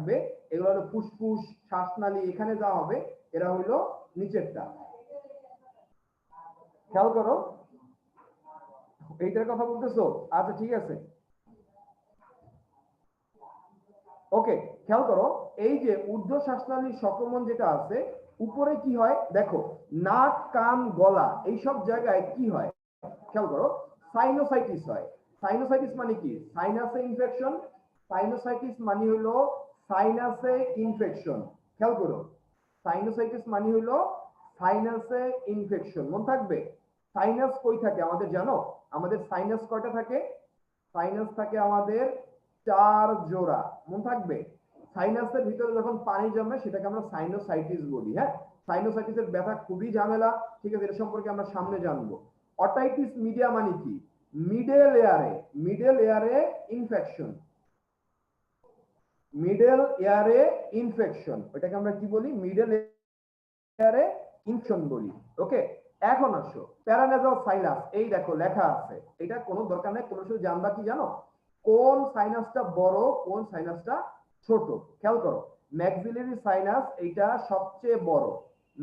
থাকবে এগুলো হলো ফুসফুস, শ্বাসনালী, এখানে যা হবে এরা হইলো নিচেরটা। খেয়াল করো, এইটার কথা বলতেছো? আচ্ছা ঠিক আছে, ওকে। খেয়াল করো, এই যে ঊর্ধ্ব শ্বাসনালীর সংক্রমণ যেটা আছে, উপরে কি হয় দেখো, নাক, কান, গলা এইসব জায়গায় কি হয় খেয়াল করো, সাইনোসাইটিস হয়। সাইনোসাইটিস মানে কি? সাইনাসে ইনফেকশন। সাইনোসাইটিস মানে হলো সাইনাসে ইনফেকশন। খেয়াল করো, সাইনোসাইটিস মানে হলো সাইনাসে ইনফেকশন। মন থাকবে? সাইনাস কই থাকে আমাদের জানো? আমাদের সাইনাস কয়টা থাকে? সাইনাস থাকে আমাদের 4 জোড়া। মন থাকবে? সাইনাসের ভিতরে যখন পানি জমে সেটাকে আমরা সাইনোসাইটিস বলি। হ্যাঁ, সাইনোসাইটিসের ব্যথা খুবই ঝামেলা, ঠিক আছে, এটা সম্পর্কে আমরা সামনে জানবো। অটাইটিস মিডিয়া মানে কি? মিডল এয়ারে, মিডল এয়ারে ইনফেকশন, মিডল এয়ারে ইনফেকশন, ওটাকে আমরা কি বলি? মিডল এয়ারে ইনফেকশন বলি। ওকে, এখন আসো প্যারানেজাল সাইনাস। এই দেখো লেখা আছে, এটা কোনো দরকার নেই, কোনো কিছু জানবা কি জানো? কোন সাইনাসটা বড়, কোন সাইনাসটা ছোট? খেয়াল করো, ম্যাক্সিলারি সাইনাস এইটা সবচেয়ে বড়,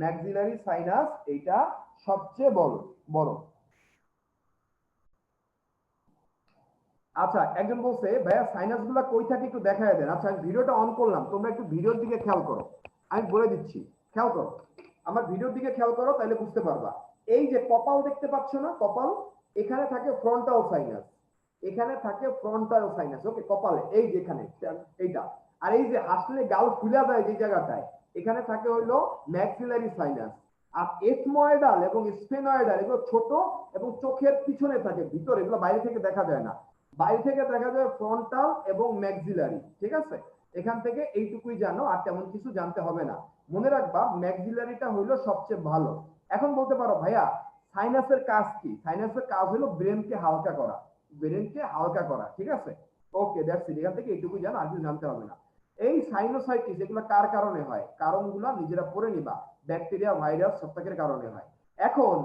ম্যাক্সিলারি সাইনাস এইটা সবচেয়ে বড় বড়। আচ্ছা, একজন বলছে ভাইয়া সাইনাস গুলা কই থাকে একটু দেখায় দেন। আচ্ছা, আমি ভিডিওটা অন করলাম, তোমরা একটু ভিডিওর দিকে খেয়াল করো, আমি বলে দিচ্ছি। খেয়াল করো, আমার ভিডিওর দিকে খেয়াল করো, তাহলে বুঝতে পারবা। এই যে কপাল দেখতে পাচ্ছ না, কপাল, এখানে থাকে ফ্রন্টাল সাইনাস, এখানে থাকে ফ্রন্টাল সাইনাস। ওকে, কপালে এই যেখানে এইটা, আর এই যে হাসলে গাল ফুলে যায় যে জায়গাটায়, এখানে থাকে হইলো ম্যাক্সিলারি সাইনাস। আর এথময়েডাল এবং স্ফেনয়েডাল এগুলো ছোট এবং চোখের পিছনে থাকে, ভিতরে, এগুলো বাইরে থেকে দেখা যায় না। বাইরে থেকে দেখা যায় ফ্রন্টাল এবং ম্যাক্সিলারি। ঠিক আছে, এখান থেকে এইটুকুই জানো, আর তেমন কিছু জানতে হবে না। মনে রাখবা ম্যাক্সিলারিটা হইলো সবচেয়ে ভালো। এখন বলতে পারো ভাইয়া সাইনাসের কাজ কি? সাইনাসের কাজ হলো ব্রেনকে হালকা করা, ব্রেনকে হালকা করা। ঠিক আছে, ওকে, দ্যাটস ইট। এখান থেকে এইটুকুই জানো, আর কিছু জানতে হবে না। এই সাইনোসাইটিস এগুলো কার কারণে হয়? কারণগুলো নিজেরা পড়ে নিবা। ব্যাকটেরিয়া, ভাইরাস, ছত্রাকের কারণে হয়। এখন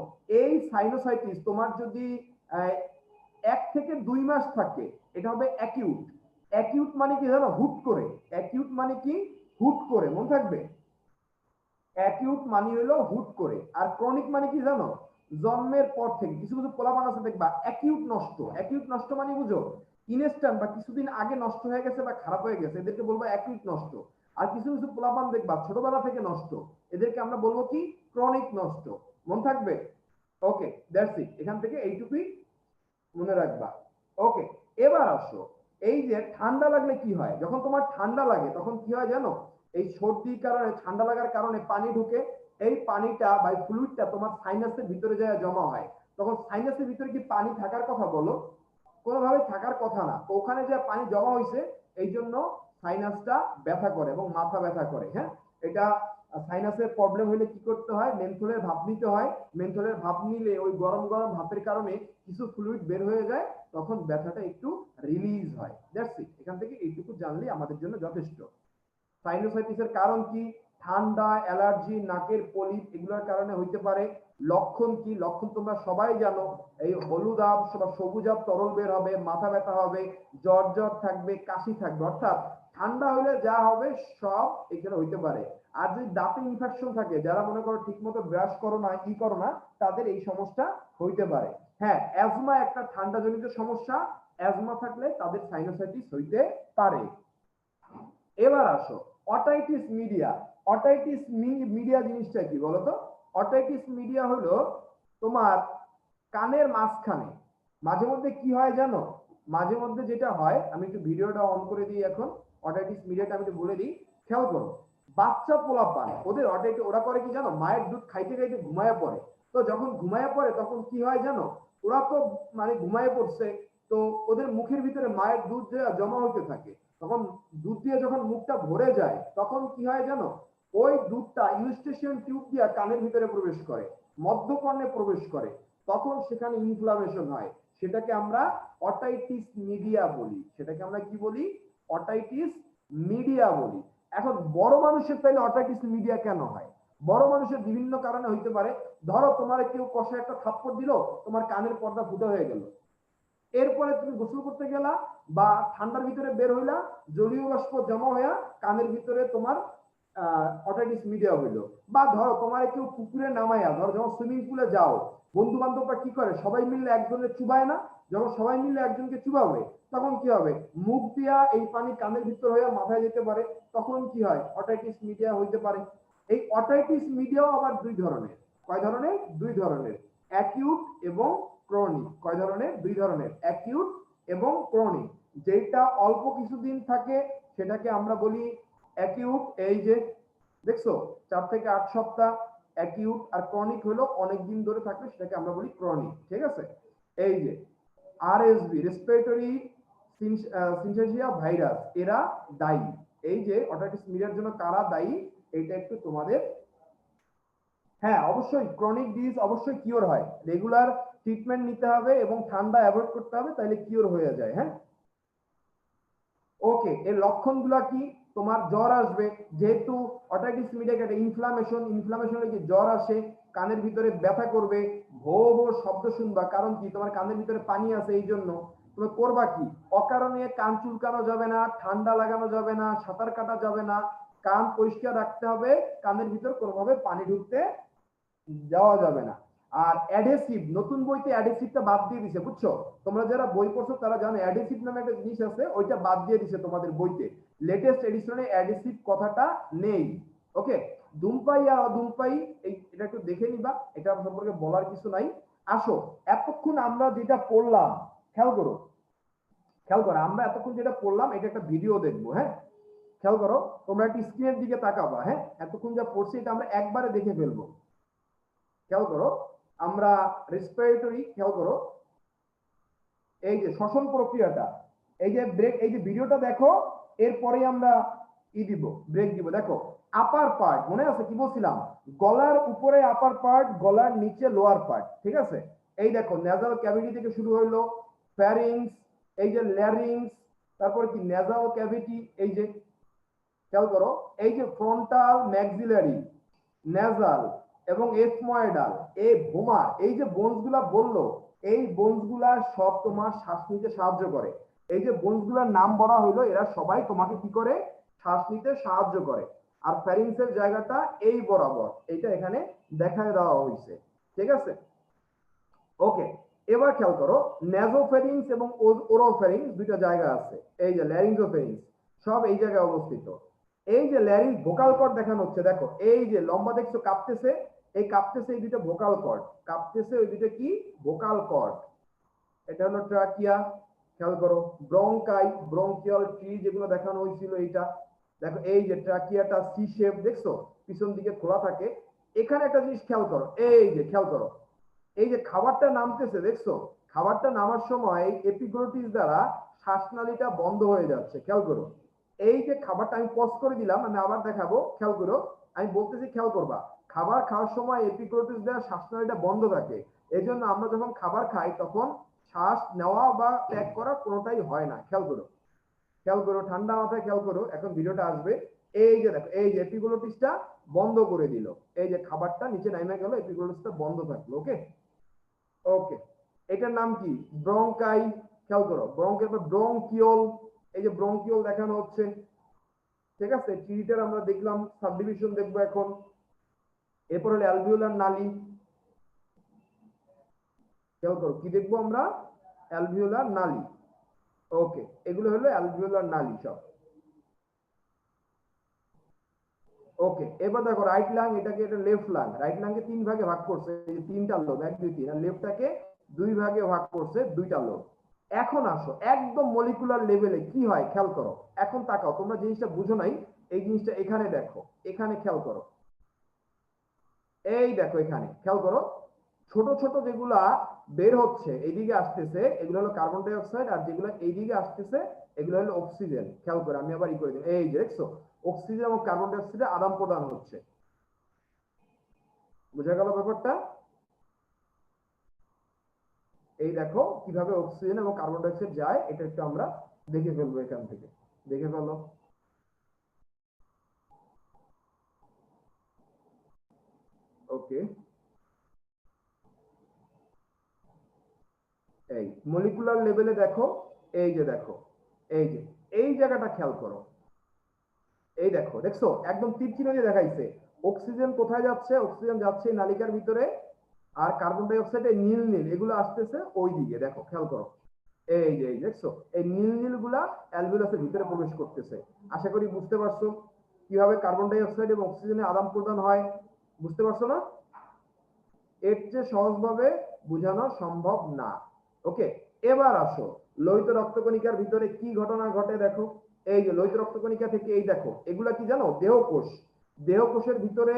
এই সাইনোসাইটিস তোমার যদি 1 থেকে 2 মাস থাকে, এটা হবে অ্যাকিউট। অ্যাকিউট মানে কি জানো? হুট করে। অ্যাকিউট মানে কি? হুট করে। মনে থাকবে, অ্যাকিউট মানে হলো হুট করে। আর ক্রনিক মানে কি জানো? জন্মের পর থেকে। কিছু কিছু পোলাপান আছে দেখবা অ্যাকিউট নষ্ট। অ্যাকিউট নষ্ট মানে বুঝো, ইনস্ট্যান্ট বা কিছুদিন আগে নষ্ট হয়ে গেছে বা খারাপ হয়ে গেছে, এদেরকে বলবো অ্যাকিউট নষ্ট। আর কিছু কিছু পোলাপান দেখবা ছোটবেলা থেকে নষ্ট, এদেরকে আমরা বলবো কি? ক্রনিক নষ্ট। মন থাকবে? ওকে, দ্যাটস ইট। এখান থেকে এইটুকুই মনে রাখবা। ওকে, এবার আসো, এই যে ঠান্ডা লাগলে কি হয়? যখন তোমার ঠান্ডা লাগে তখন কি হয় জানো? এই সর্দির কারণে, ঠান্ডা লাগার কারণে পানি ঢুকে, এই পানিটা বা ফ্লুইডটা তোমার সাইনাসের ভিতরে যায় জমা হয়। তখন সাইনাসের ভিতরে কি পানি থাকার কথা বলো? কোনোভাবে থাকার কথা না। তো ওখানে যে পানি জমা হয়েছে, এই জন্য সাইনাসটা ব্যথা করে এবং মাথা ব্যথা করে। হ্যাঁ, এটা সাইনাসের প্রবলেম হলে কি করতে হয়? মেন্থলের ভাপ নিতে হয়। মেন্থলের ভাপ নিলে ওই গরম গরম ভাপের কারণে কিছু ফ্লুইড বের হয়ে যায়, তখন ব্যথাটা একটু রিলিজ হয়। That's it. এখান থেকে এইটুকু জানলে আমাদের জন্য যথেষ্ট। সাইনোসাইটিসের কারণ কি? ঠান্ডা, অ্যালার্জি, নাকের পলিপ এগুলোর কারণে হইতে পারে। লক্ষণ কি? লক্ষণ তোমরা সবাই জানো, এই হলুদ আব বা সবুজ আব তরল বের হবে, মাথা ব্যথা হবে, জ্বর জ্বর থাকবে, কাশি থাকবে। অর্থাৎ ঠান্ডা হলে যা হবে সব এখানে হইতে পারে। আর যদি দাঁতে ইনফেকশন থাকে, যারা মনে করো ঠিক মতো ব্রাশ করো না, ই করো না, তাদের এই সমস্যা হইতে পারে। হ্যাঁ, অ্যাজমা একটা ঠান্ডা জনিত সমস্যা, অ্যাজমা থাকলে তাদের সাইনোসাইটিস হইতে পারে। এবার আসো অটাইটিস মিডিয়া। অটাইটিস মিডিয়া জিনিসটা কি বলতো? অটাইটিস মিডিয়া হলো তোমার কানের মাঝখানে মাঝে মধ্যে কি হয় জানো? মাঝে মধ্যে যেটা হয়, আমি একটু ভিডিওটা অন করে দিই এখন, অটাইটিস মিডিয়াটা আমি একটু বলে দিই। খেয়াল করো, বাচ্চা পোলাপান ওদের অটাইটিস, ওরা করে কি জানো? মায়ের দুধ খাইতে খাইতে ঘুমায় পড়ে। তো যখন ঘুমায় পড়ে তখন কি হয় জানো? ওরা তো মানে ঘুমায় পড়ছে, তো ওদের মুখের ভিতরে মায়ের দুধ জমা হতে থাকে। তখন দুধ দিয়ে যখন মুখটা ভরে যায়, তখন কি হয় জানো? ওই দুধটা ইউস্টেশিয়ান টিউব দিয়ে কানের ভিতরে প্রবেশ করে, মধ্যকর্ণে প্রবেশ করে, তখন সেখানে ইনফ্লামেশন হয়। সেটাকে আমরা অটাইটিস মিডিয়া বলি। সেটাকে আমরা কি বলি? অটাইটিস মিডিয়া বলি। এখন বড় মানুষের তাইলে অটাইটিস মিডিয়া কেন হয়? বড় মানুষের বিভিন্ন কারণে হইতে পারে। ধরো তোমার কেউ কষে একটা থাপ্পড় দিল, তোমার কানের পর্দা ফুটো হয়ে গেল, এরপরে তুমি গোসল করতে গেলা বা ঠান্ডার ভিতরে বের হইলা, জলীয় বাষ্প জমা হইয়া কানের ভিতরে তোমার অটাইটিস মিডিয়া হইলো। বা ধরো তোমার কেউ পুকুরে নামাইয়া, ধরো যখন সুইমিং পুলে যাও, বন্ধু বান্ধবরা কি করে, সবাই মিললে একজনের চুবায় না, যখন সবাই মিললে একজনকে চুবাবে তখন কি হবে, মুখ দিয়া এই পানি কানের ভিতর হইয়া মাথায় যেতে পারে, তখন কি হয়, অটাইটিস মিডিয়া হইতে পারে। এই অটাইটিস মিডিয়াও আবার দুই ধরনের। কয় ধরনের? দুই ধরনের, অ্যাকিউট এবং ক্রনিক। কয় ধরনের? দুই ধরনের, অ্যাকিউট এবং ক্রনিক। যেটা অল্প কিছুদিন থাকে সেটাকে আমরা বলি অ্যাকিউট, এই যে দেখছো 4 থেকে 8 সপ্তাহ অ্যাকিউট, আর ক্রনিক হলো অনেক দিন ধরে থাকলে সেটাকে আমরা বলি ক্রনিক। ঠিক আছে? এই যে আরএসভি, রেসপিরেটরি সিনথেসিয়া ভাইরাস, এরা দায়ী। এই যে অটাইটিস মিডিয়ার জন্য কারা দায়ী, এটা একটু তোমাদের, হ্যাঁ অবশ্যই ক্রনিক ডিজিজ অবশ্যই কিওর হয়, রেগুলার ট্রিটমেন্ট নিতে হবে এবং ঠান্ডা অ্যাভয়েড করতে হবে, তাহলে কিওর হয়ে যায়। হ্যাঁ, ওকে। এর লক্ষণগুলো কি? তোমার জ্বর আসবে, যেহেতু অটাইটিস মিডিয়া একটা ইনফ্লামেশন, ইনফ্লামেশনে কি জ্বর আসে, কানের ভিতরে ব্যথা করবে, ভো ভো শব্দ শুনবা, কারণ কি তোমার কানের ভিতরে পানি আছে, এই জন্য তুমি করবা কি, অকারণে কান চুলকানো যাবে না, ঠান্ডা লাগানো যাবে না, সাঁতার কাটা যাবে না, কান পরিষ্কার রাখতে হবে, কানের ভিতর কোনোভাবে পানি ঢুকতে যাওয়া যাবে না। আর অ্যাডহেসিভ, নতুন বইতে অ্যাডহেসিভটা বাদ দিয়ে দিছে, বুঝছো? তোমরা যারা বই পড়ছো তারা জানো অ্যাডহেসিভ নামে একটা জিনিস আছে, ওইটা বাদ দিয়ে দিছে তোমাদের বইতে, লেটেস্ট এডিশনে অ্যাডহেসিভ কথাটা নেই। ওকে, ধূমপাই আর অধূমপাই, এটা একটু দেখে নিবা, এটা সম্পর্কে বলার কিছু নাই। আসো, এতক্ষণ আমরা যেটা পড়লাম, খেয়াল করো, খেয়াল করো, আমরা এতক্ষণ যেটা পড়লাম এটা একটা ভিডিও দেখবো। হ্যাঁ, খেয়াল করো, তোমরা একটু স্ক্রিনের দিকে তাকাবা। হ্যাঁ, এতক্ষণ যা পড়ছি এটা আমরা একবারে দেখে ফেলবো। খেয়াল করো, আমরা রেসপিরেটরি, খেয়াল করো, এই যে শ্বসন প্রক্রিয়াটা, এই যে ব্রেক, এই যে ভিডিওটা দেখো, এরপরে আমরা দিব, ব্রেক দিব। দেখো, আপার পার্ট মনে আছে কি বলছিলাম, গলার উপরে আপার পার্ট, গলার নিচে লোয়ার পার্ট। ঠিক আছে? এই দেখো নেজাল ক্যাভিটি থেকে শুরু হইলো, ফ্যারিংস, এই যে ল্যারিংস, তারপর কি নেজাল ক্যাভিটি, এই যে খেয়াল করো, এই যে ফ্রন্টাল ম্যাক্সিলারি, নেজাল এবং এথময়েডাল, এই ভোমার, এই যে বোনসগুলা বললো, এই বোনসগুলা সব তোমার শ্বাস নিতে সাহায্য করে। এই যে বোনসগুলার নাম বলা হইলো, এরা সবাই তোমাকে কি করে, শ্বাস নিতে সাহায্য করে। আর ফ্যারিংসের জায়গাটা এই বরাবর, এটা এখানে দেখায় দেওয়া হয়েছে। ঠিক আছে? ওকে, এবার খেয়াল করো, নেজোফেরিংস এবং ওরোফেরিংস দুইটা জায়গা আছে, এই যে ল্যারিঙ্গোফেরিংস, সব এই জায়গায় অবস্থিত। এই যে ল্যারিংস ভোকাল কর্ড দেখানো হচ্ছে, দেখো এই যে লম্বা দেখছো কাঁপতেছে, এই কাঁপতেছে এই দুটো ভোকাল কর্ড, কাঁপতেছে ওই দুটো কি, ভোকাল কর্ড। এটা হলো ট্রাকিয়া। খেয়াল করো, ব্রঙ্কাই, ব্রঙ্কিয়াল ট্রি যেগুলো দেখানো হয়েছিল, এইটা দেখো, এই যে ট্রাকিয়াটা সি শেপ দেখছো, পিছন দিকে খোলা থাকে। এখানে একটা জিনিস খেয়াল করো, এই যে খেয়াল করো, এই যে খাবারটা নামতেছে দেখছো, খাবারটা নামার সময় এপিগ্লোটিস দ্বারা শ্বাসনালীটা বন্ধ হয়ে যাচ্ছে। খেয়াল করো, এই যে খাবারটা আমি পজ করে দিলাম, আমি আবার দেখাবো, খেয়াল করো, আমি বলতেছি খেয়াল করবা, খাবার খাওয়ার সময় এপিগ্লোটিস দ্বারা শ্বাসনালীটা বন্ধ থাকে, এই জন্য আমরা যখন খাবার খাই তখন শ্বাস নেওয়া বা ত্যাগ করা কোনোটাই হয় না। খেয়াল করো, খেয়াল করো, ঠান্ডা মাথায় খেয়াল করো, এখন ভিডিওটা আসবে। এই যে দেখো, এই যে এপিগ্লোটিসটা বন্ধ করে দিল, এই যে খাবারটা নিচে নামে গেল, এপিগ্লোটিসটা বন্ধ থাকলো। ওকে, ওকে, এটার নাম কি, ব্রঙ্কাই। খেয়াল করো, ব্রঙ্কের পর ব্রঙ্কিওল, এই যে ব্রঙ্কিওল দেখানো হচ্ছে। ঠিক আছে, ট্রিটার আমরা দেখলাম, সাবডিভিশন দেখবো এখন। এরপর হলো অ্যালভিওলার নালী। খেয়াল করো, কি দেখবো আমরা, অ্যালভিওলার নালী। ওকে, এগুলো হলো অ্যালভিওলার নালী সব। ওকে, এবার দেখো রাইট লাং, এটাকে এটা লেফট লাং, রাইট লাংকে তিন ভাগে ভাগ করছে, এই যে তিনটা লোব, এক দুই তিন, আর লেফটটাকে দুই ভাগে ভাগ করছে, দুইটা লোব। এখন আসো একদম মলিকুলার লেভেলে কি হয় খেয়াল করো, এখন তাকাও, তোমরা জিনিসটা বুঝো নাই, এই জিনিসটা এখানে দেখো, এখানে খেয়াল করো, এই দেখো এখানে খেয়াল করো, ছোট ছোট যেগুলা বের হচ্ছে এইদিকে আসতেছে, এগুলো হলো কার্বন ডাই অক্সাইড, আর যেগুলো এইদিকে আসতেছে এগুলো হলো অক্সিজেন। খেয়াল করে, আমি আবার ই করে দিই, এই যে দেখছো, অক্সিজেন এবং কার্বন ডাই অক্সাইডের আদান প্রদান হচ্ছে। বুঝা গেল ব্যাপারটা? এই দেখো কিভাবে অক্সিজেন এবং কার্বন ডাই অক্সাইড যায়, এটা একটু আমরা দেখে ফেলবো, এখান থেকে দেখে ফেলো। ওকে, এই মলিকুলার লেভেলে দেখো, এই যে দেখো, এই যে এই জায়গাটা খেয়াল করো, এই দেখো, দেখছো একদম তীর চিহ্ন দিয়ে দেখাইছে। অক্সিজেন কোথায় যাচ্ছে? অক্সিজেন যাচ্ছে নালিকার ভিতরে, আর কার্বন ডাই অক্সাইডে নীল নীল এগুলো আসতেছে ওই দিকে, দেখো খেয়াল করো, এই যে এই দেখছো এই নীল নীল গুলা অ্যালভিউলাসের ভিতরে প্রবেশ করতেছে। আশা করি বুঝতে পারছো কিভাবে কার্বন ডাই অক্সাইড এবং অক্সিজেনের আদান প্রদান হয়, বুঝতে পারছো না? এর চেয়ে সহজভাবে বোঝানো সম্ভব না। ওকে, এবার আসো লোহিত রক্তকণিকার ভিতরে কি ঘটনা ঘটে দেখো। এই যে লোহিত রক্তকণিকা থেকে এই দেখো, এগুলা কি জানো? দেহকোষ। দেহকোষের ভিতরে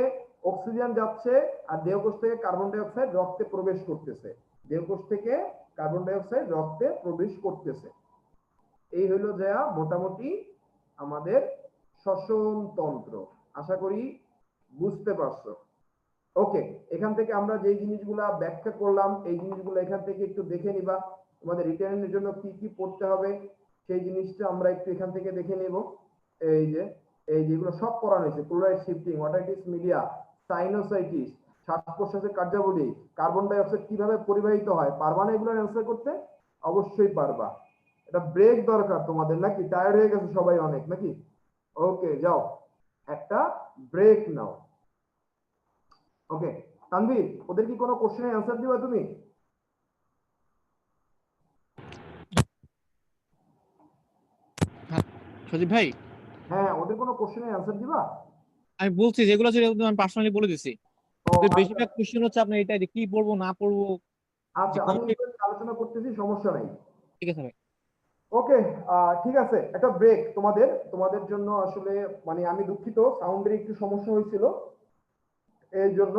অক্সিজেন যাচ্ছে, আর দেহকোষ থেকে কার্বন ডাই অক্সাইড রক্তে প্রবেশ করতেছে। দেহকোষ থেকে কার্বন ডাই অক্সাইড রক্তে প্রবেশ করতেছে। এই হলো যা মোটামুটি আমাদের শ্বসন তন্ত্র। আশা করি বুঝতে পারছো। ওকে, এখান থেকে আমরা যে জিনিসগুলা ব্যাখ্যা করলাম এই জিনিসগুলো এখান থেকে একটু দেখে নিবা। তোমাদের রিটেনের জন্য কি কি পড়তে হবে সেই জিনিসটা আমরা একটু এখান থেকে দেখে নেব। এই যে এই যেগুলো সব পড়ানো হয়েছে, chloride shifting, otitis media, sinusitis, শ্বাস প্রশ্বাসের কার্যাবলী, কার্বন ডাই অক্সাইড কিভাবে পরিবাহিত হয়, পারবা না এগুলোর অ্যান্সার করতে? অবশ্যই পারবা। এটা ব্রেক দরকার তোমাদের নাকি? টায়ার্ড হয়ে গেছে সবাই অনেক নাকি? ওকে, যাও একটা ব্রেক নাও। ওকে তানভীর, ওদের কি কোনো কোশ্চেনের অ্যান্সার দিবা তুমি? হ্যাঁ, সজীব ভাই, হ্যাঁ, ওদের কোনো কোশ্চেনের অ্যান্সার দিবা? আমি বলছি যেগুলো ছিল ওগুলো আমি পার্সোনালি বলে দিছি। ও ওদের আচ্ছা বেশিরভাগ কোশ্চেন হচ্ছে আপনার এটাই যে কি পড়বো না পড়বো, যে আচ্ছা, আমি কবে। এগুলো নিয়ে আলোচনা করতেছি, সমস্যা নাই। ঠিক আছে ভাই। ওকে, ঠিক আছে, একটা ব্রেক তোমাদের তোমাদের জন্য আসলে, মানে আমি দুঃখিত সাউন্ডের একটু সমস্যা হয়েছিল এই জন্য।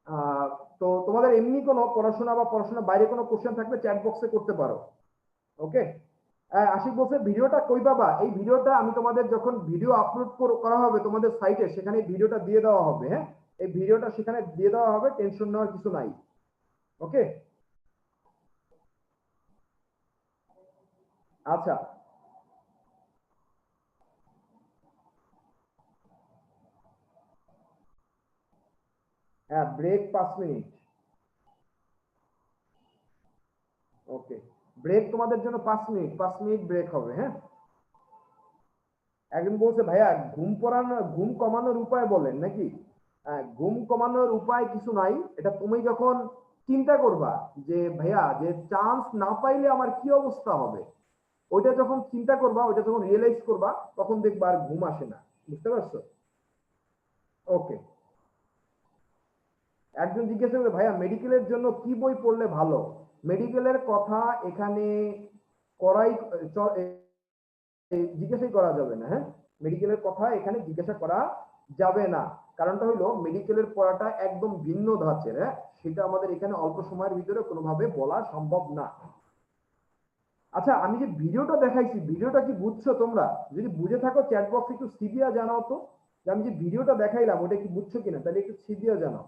আহ, তো তোমাদের এমনি কোনো পড়াশোনা বা পড়াশোনা বাইরে কোনো কোশ্চেন থাকলে চ্যাট বক্সে করতে পারো। ওকে, আশিক বলছে ভিডিওটা কই পাবা? এই ভিডিওটা আমি তোমাদের যখন ভিডিও আপলোড করা হবে তোমাদের সাইটে, সেখানে ভিডিওটা দিয়ে দেওয়া হবে। হ্যাঁ, এই ভিডিওটা সেখানে দিয়ে দেওয়া হবে, টেনশন নেওয়ার কিছু নাই। ওকে, আচ্ছা, হ্যাঁ ব্রেক 5 মিনিট। ওকে, ব্রেক তোমাদের জন্য 5 মিনিট, 5 মিনিট ব্রেক হবে। হ্যাঁ, একজন বলছে ভাইয়া ঘুম পড়ানো, ঘুম কমানোর উপায় বলেন নাকি? ঘুম কমানোর উপায় কিছু নাই। এটা তুমি যখন চিন্তা করবা যে ভাইয়া যে চান্স না পাইলে আমার কি অবস্থা হবে, ওইটা যখন চিন্তা করবা, ওইটা যখন রিয়েলাইজ করবা, তখন দেখবা আর ঘুম আসে না। বুঝতে পারছো? ওকে, একজন জিজ্ঞাসা করবে ভাইয়া মেডিকেলের জন্য কি বই পড়লে ভালো? মেডিকেলের কথা এখানে করাই জিজ্ঞাসাই করা যাবে না। হ্যাঁ, মেডিকেলের কথা এখানে জিজ্ঞাসা করা যাবে না। কারণটা হলো মেডিকেলের পড়াটা একদম ভিন্ন ধাঁচের। হ্যাঁ, সেটা আমাদের এখানে অল্প সময়ের ভিতরে কোনোভাবে বলা সম্ভব না। আচ্ছা, আমি যে ভিডিওটা দেখাইছি, ভিডিওটা কি বুঝছো তোমরা? যদি বুঝে থাকো চ্যাট বক্সে একটু সি দিয়া জানাও তো, যে আমি যে ভিডিওটা দেখাইলাম ওটা কি বুঝছো কিনা, তাহলে একটু সি দিয়া জানাও।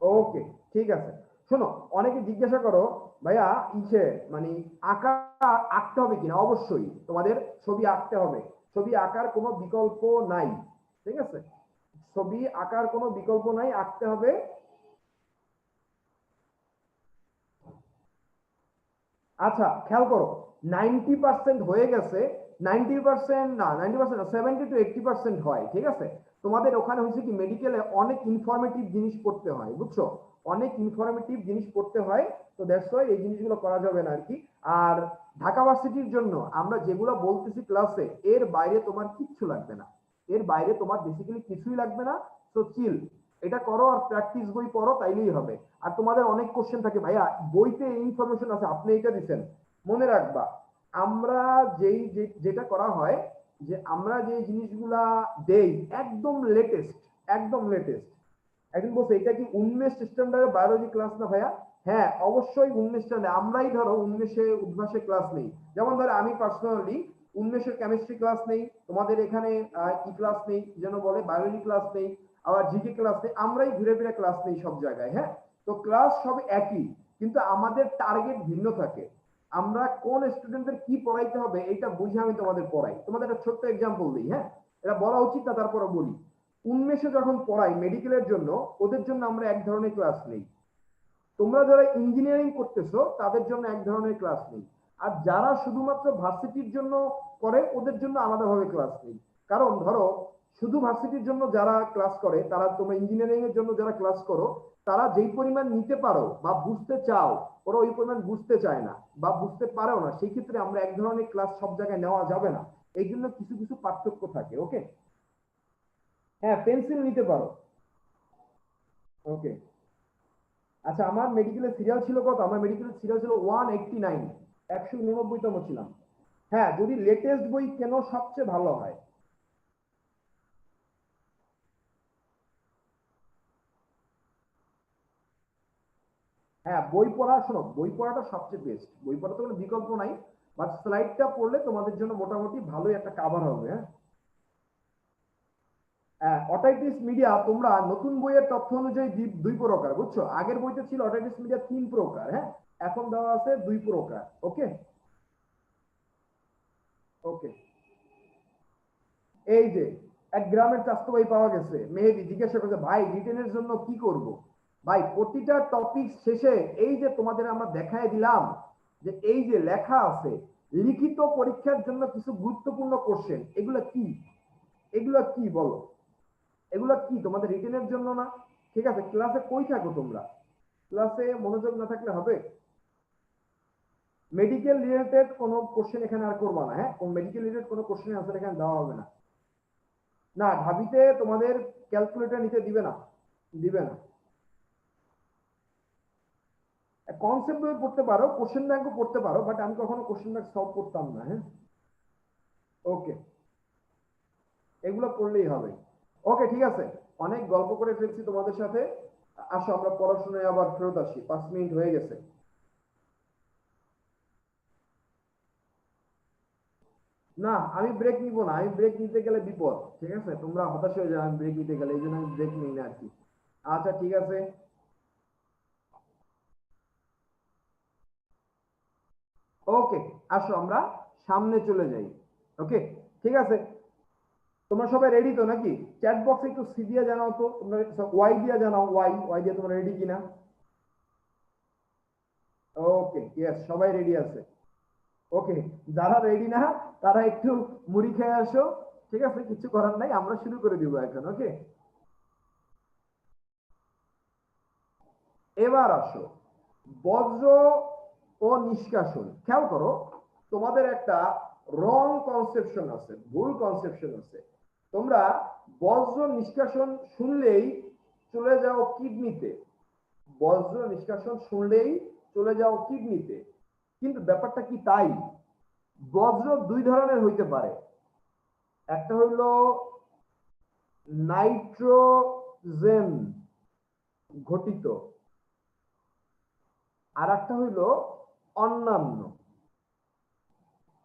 ওকে, ঠিক আছে। শোনো, অনেকে জিজ্ঞাসা করো ভাইয়া ইসে মানে আঁকা আঁকতে হবে কিনা? অবশ্যই তোমাদের ছবি আঁকতে হবে। ছবি আঁকার কোনো বিকল্প নাই। ঠিক আছে, ছবি আঁকার কোনো বিকল্প নাই, আঁকতে হবে। আচ্ছা, খেয়াল করো, 90% হয়ে গেছে। 90% না, 90% না, 70 to 80% হয়। ঠিক আছে, তোমাদের ওখানে হচ্ছে কি মেডিকেলে অনেক ইনফরমেটিভ জিনিস পড়তে হয়, বুঝছো? অনেক ইনফরমেটিভ জিনিস পড়তে হয়। তো দ্যাটস ওয়াই এই জিনিসগুলো করা যাবে না আর কি। আর ঢাকা ভার্সিটির জন্য আমরা যেগুলো বলতেছি ক্লাসে, এর বাইরে তোমার কিচ্ছু লাগবে না। এর বাইরে তোমার বেসিক্যালি কিছুই লাগবে না। তো চিল, এটা করো আর প্র্যাকটিস বই পড়ো, তাইলেই হবে। আর তোমাদের অনেক কোশ্চেন থাকে ভাইয়া বইতে ইনফরমেশন আছে আপনি এটা দিচ্ছেন, মনে রাখবা আমরা যেটা করা হয়, যে আমরা যে জিনিসগুলা দেই একদম লেটেস্ট, একদম লেটেস্ট। একদিন বলছে এটা কি উন্মেষ স্ট্যান্ডার্ডের বায়োলজি ক্লাস না ভাইয়া? হ্যাঁ অবশ্যই উন্মেষ স্ট্যান্ডার্ড। আমরাই ধরো উন্মেষে উদ্ভাসে ক্লাস নেই। যেমন ধরো আমি পার্সোনালি উন্মেষের কেমিস্ট্রি ক্লাস নেই, তোমাদের এখানে কি ক্লাস নেই যেন বলে, বায়োলজি ক্লাস নেই, আবার জিকে ক্লাস নেই, আমরাই ঘুরে ফিরে ক্লাস নেই সব জায়গায়। হ্যাঁ, তো ক্লাস সব একই, কিন্তু আমাদের টার্গেট ভিন্ন থাকে। আমরা কোন স্টুডেন্টদের কি পড়াইতে হবে এটা বুঝে আমি তোমাদের পড়াই। তোমাদের একটা ছোট্ট এক্সাম্পল দিই। হ্যাঁ, এটা বলা উচিত না, তারপরে বলি। উন্মেষে যখন পড়াই মেডিকেলের জন্য, ওদের জন্য আমরা এক ধরনের ক্লাস নেই। তোমরা যারা ইঞ্জিনিয়ারিং করতেছো তাদের জন্য এক ধরনের ক্লাস নেই, আর যারা শুধুমাত্র ভার্সিটির জন্য করে ওদের জন্য আলাদাভাবে ক্লাস নেই। কারণ ধরো শুধু ভার্সিটির জন্য যারা ক্লাস করে, তারা তোমরা ইঞ্জিনিয়ারিং এর জন্য যারা ক্লাস করো, তারা যেই পরিমাণ নিতে পারো বা বুঝতে চাও, ওরা ওই পরিমাণ বুঝতে চায় না বা বুঝতে পারেও না। সেই ক্ষেত্রে আমরা এক ধরনের ক্লাস সব জায়গায় নেওয়া যাবে না, এই জন্য কিছু কিছু পার্থক্য থাকে। ওকে, হ্যাঁ পেন্সিল নিতে পারো। ওকে, আচ্ছা আমার মেডিকেলের সিরিয়াল ছিল কত? আমার মেডিকেলের সিরিয়াল ছিল 189, 199তম ছিলাম। হ্যাঁ, যদি লেটেস্ট বই কেন সবচেয়ে ভালো হয়। হ্যাঁ বই পড়া, শোনো বই পড়াটা সবচেয়ে বেস্ট, বই পড়া তো কোনো বিকল্প নাই, বাট স্লাইডটা পড়লে তোমাদের জন্য মোটামুটি ভালোই একটা কাভার হবে। হ্যাঁ, অটাইটিস মিডিয়া তোমরা নতুন বইয়ের তথ্য অনুযায়ী দুই প্রকার, বুঝছো? আগের বইতে ছিল অটাইটিস মিডিয়া 3 প্রকার, হ্যাঁ এখন দেওয়া আছে 2 প্রকার। ওকে ওকে, এই যে এক গ্রামের স্বাস্থ্য ভাই পাওয়া গেছে, মেহেদি জিজ্ঞাসা করছে ভাই রিটেনের জন্য কি করব। ভাই প্রতিটা টপিক শেষে এই যে তোমাদের আমরা দেখায় দিলাম যে এই যে লেখা আছে লিখিত পরীক্ষার জন্য কিছু গুরুত্বপূর্ণ কোশ্চেন, এগুলো কি? এগুলো কি বলো? এগুলো কি তোমাদের রিটেনের জন্য না? ঠিক আছে, ক্লাসে কই থাকো তোমরা? ক্লাসে মনোযোগ না থাকলে হবে? মেডিকেল রিলেটেড কোনো কোশ্চেন এখানে আর করবা না, হ্যাঁ কোন মেডিকেল রিলেটেড কোনো কোশ্চেন আনসার এখানে দেওয়া হবে না। না ঢাবিতে তোমাদের ক্যালকুলেটর নিতে দিবে না, দিবে না। কনসেপ্ট বই পড়তে পারো, কোশ্চেন ব্যাংকও পড়তে পারো, বাট আমি কখনো কোশ্চেন ব্যাংক সলভ করতাম না। হ্যাঁ ওকে, এগুলো করলেই হবে। ওকে ঠিক আছে, অনেক গল্প করে ফেলছি তোমাদের সাথে। আসো আমরা পড়াশোনায় আবার ফেরত আসি, 5 মিনিট হয়ে গেছে। না আমি ব্রেক নিব না, আমি ব্রেক নিতে গেলে বিপদ। ঠিক আছে, তোমরা হতাশ হয়ে যাও আমি ব্রেক নিতে গেলে, এই জন্য আমি ব্রেক নিই না আর কি। আচ্ছা ঠিক আছে, ওকে আসো আমরা সামনে চলে যাই। ওকে ঠিক আছে, তোমরা সবাই রেডি তো নাকি? চ্যাট বক্সে একটু সি দিয়ে জানাও তো, তোমরা ওয়াই দিয়ে জানাও, ওয়াই ওয়াই দিয়ে তোমরা রেডি কিনা। ওকে ইয়েস, সবাই রেডি আছে। ওকে, যারা রেডি না তারা একটু মুড়ি খেয়ে আসো। ঠিক আছে, কিছু করার নাই, আমরা শুরু করে দিব এখন। ওকে, এবার আসো বজ্র ও নিষ্কাশন। খেয়াল করো, তোমাদের একটা রং কনসেপশন আছে, ভুল কনসেপশন আছে। তোমরা বজ্র নিষ্কাশন শুনলেই চলে যাও কিডনিতে, বজ্র নিষ্কাশন শুনলেই চলে যাও কিডনিতে। কিন্তু ব্যাপারটা কি তাই? বজ্র দুই ধরনের হইতে পারে, একটা হইল নাইট্রোজেন ঘটিত, আর একটা হইল অন্যান্য।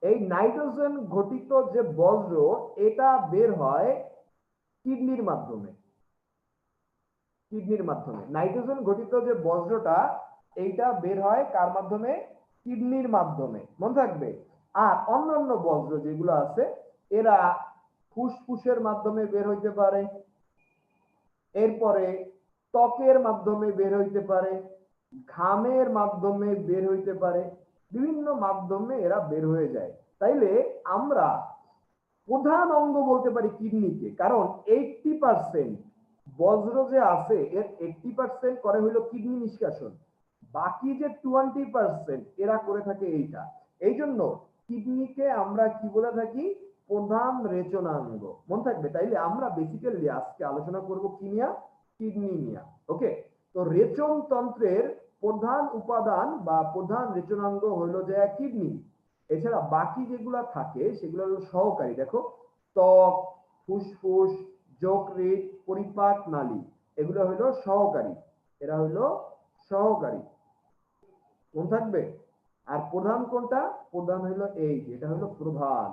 এই নাইট্রোজেন ঘটিত যে বজ্র, এটা বের হয় কিডনির মাধ্যমে। কিডনির মাধ্যমে নাইট্রোজেন ঘটিত যে বজ্রটা, এইটা বের হয় কার মাধ্যমে? কিডনির মাধ্যমে, মনে থাকবে। আর অন্যান্য বজ্র যেগুলো আছে, এরা ফুসফুসের মাধ্যমে বের হইতে পারে, এরপরে ত্বকের মাধ্যমে বের হইতে পারে, ঘামের মাধ্যমে বের হইতে পারে, বিভিন্ন মাধ্যমে এরা বের হয়ে যায়। তাইলে আমরা প্রধান অঙ্গ বলতে পারি কিডনিকে, কারণ 80% বজ্র যে আছে এর 80% করে হইলো কিডনি নিষ্কাশন, বাকি যে 20% এরা করে থাকে এইটা। এই জন্য কিডনিকে আমরা কি বলে থাকি? প্রধান রেচনাঙ্গ, মনে থাকবে। তাইলে আমরা বেসিক্যালি আজকে আলোচনা করব কি নিয়ে? কিডনি নিয়ে। ওকে, তো রেচন তন্ত্রের প্রধান উপাদান বা প্রধান রেচনাঙ্গ হলো যে কিডনি। এছাড়া বাকি যেগুলা থাকে সেগুলো হলো সহকারী। দেখো, ত্বক, ফুসফুস, যকৃৎ, পরিপাক নালী, এগুলো হলো সহকারী, এরা হলো সহকারী, মনে থাকবে। আর প্রধান কোনটা? প্রধান হলো এই যে, এটা হলো প্রধান।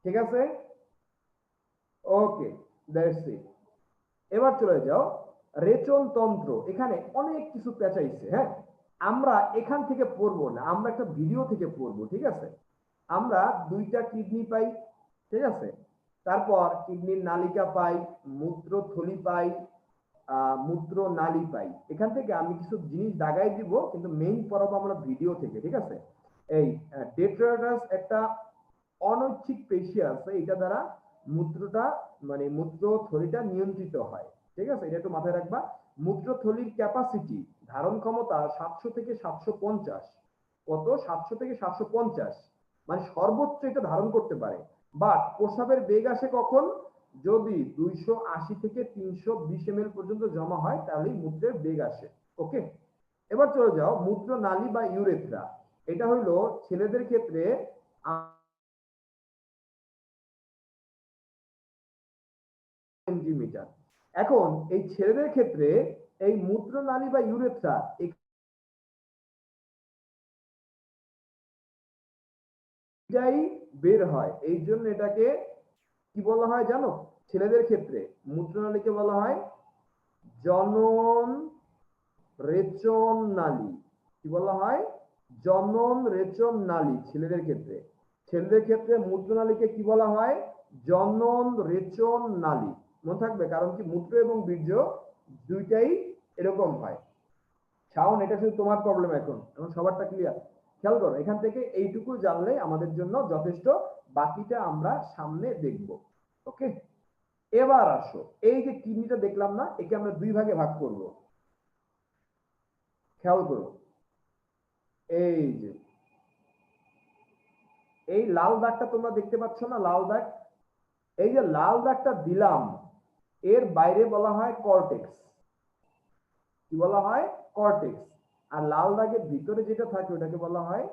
ঠিক আছে, ওকে দ্যাটস ইট। এবার চলে যাও রেচন তন্ত্র। এখানে অনেক কিছু পেঁচাইছে, হ্যাঁ আমরা এখান থেকে পড়বো না, আমরা একটা ভিডিও থেকে পড়বো। ঠিক আছে, আমরা দুইটা কিডনি পাই, ঠিক আছে, তারপর কিডনির নালিকা পাই, মূত্রথলি পাই, মূত্র নালী পাই। এখান থেকে আমি কিছু জিনিস দাগাই দিব, কিন্তু মেইন পড়াবো আমরা ভিডিও থেকে, ঠিক আছে? এই ডেট্রাটাস একটা অনৈচ্ছিক পেশি আছে, এটা দ্বারা মূত্রটা মানে মূত্রথলিটা নিয়ন্ত্রিত হয়, ঠিক আছে? এটা একটু মাথায় রাখবা। মূত্রথলির ক্যাপাসিটি, ধারণ ক্ষমতা 700 থেকে 750। কত? 700 থেকে 750, মানে সর্বোচ্চ এটা ধারণ করতে পারে। বাট প্রস্রাবের বেগ আসে কখন? যদি 280 থেকে 320 ml পর্যন্ত জমা হয়, তাহলেই মূত্রের বেগ আসে। ওকে, এবার চলে যাও মূত্র নালী বা ইউরেথ্রা। এটা হলো ছেলেদের ক্ষেত্রে সেন্টিমিটার। এখন এই ছেলেদের ক্ষেত্রে এই মূত্রনালী বা ইউরেথ্রা এটাই বের হয়, এই জন্য এটাকে কি বলা হয় জানো? ছেলেদের ক্ষেত্রে মূত্রনালীকে বলা হয় জনন রেচন নালী। কি বলা হয়? জনন রেচন নালী ছেলেদের ক্ষেত্রে। ছেলেদের ক্ষেত্রে মূত্রনালীকে কি বলা হয়? জনন রেচন নালী। মনে থাকবে, কারণ কি মূত্র এবং বীর্য দুইটাই এরকম হয়। শাওন, এটা শুধু তোমার প্রবলেম, এখন সবারটা ক্লিয়ার? খেয়াল করো, এখান থেকে এইটুকু জানলে আমাদের জন্য যথেষ্ট, বাকিটা আমরা সামনে দেখব। ওকে, এবার আসো, এই যে কিডনিটা দেখলাম না, একে আমরা দুই ভাগে ভাগ করব। খেয়াল করো, এই যে এই লাল দাগটা তোমরা দেখতে পাচ্ছ না? লাল দাগ, এই যে লাল দাগটা দিলাম, এর বাইরে বলা হয় কর্টেক্স। কি বলা হয়? কর্টেক্স। আর লাল দাগের ভিতরে যেটা থাকে ওটাকে বলা হয়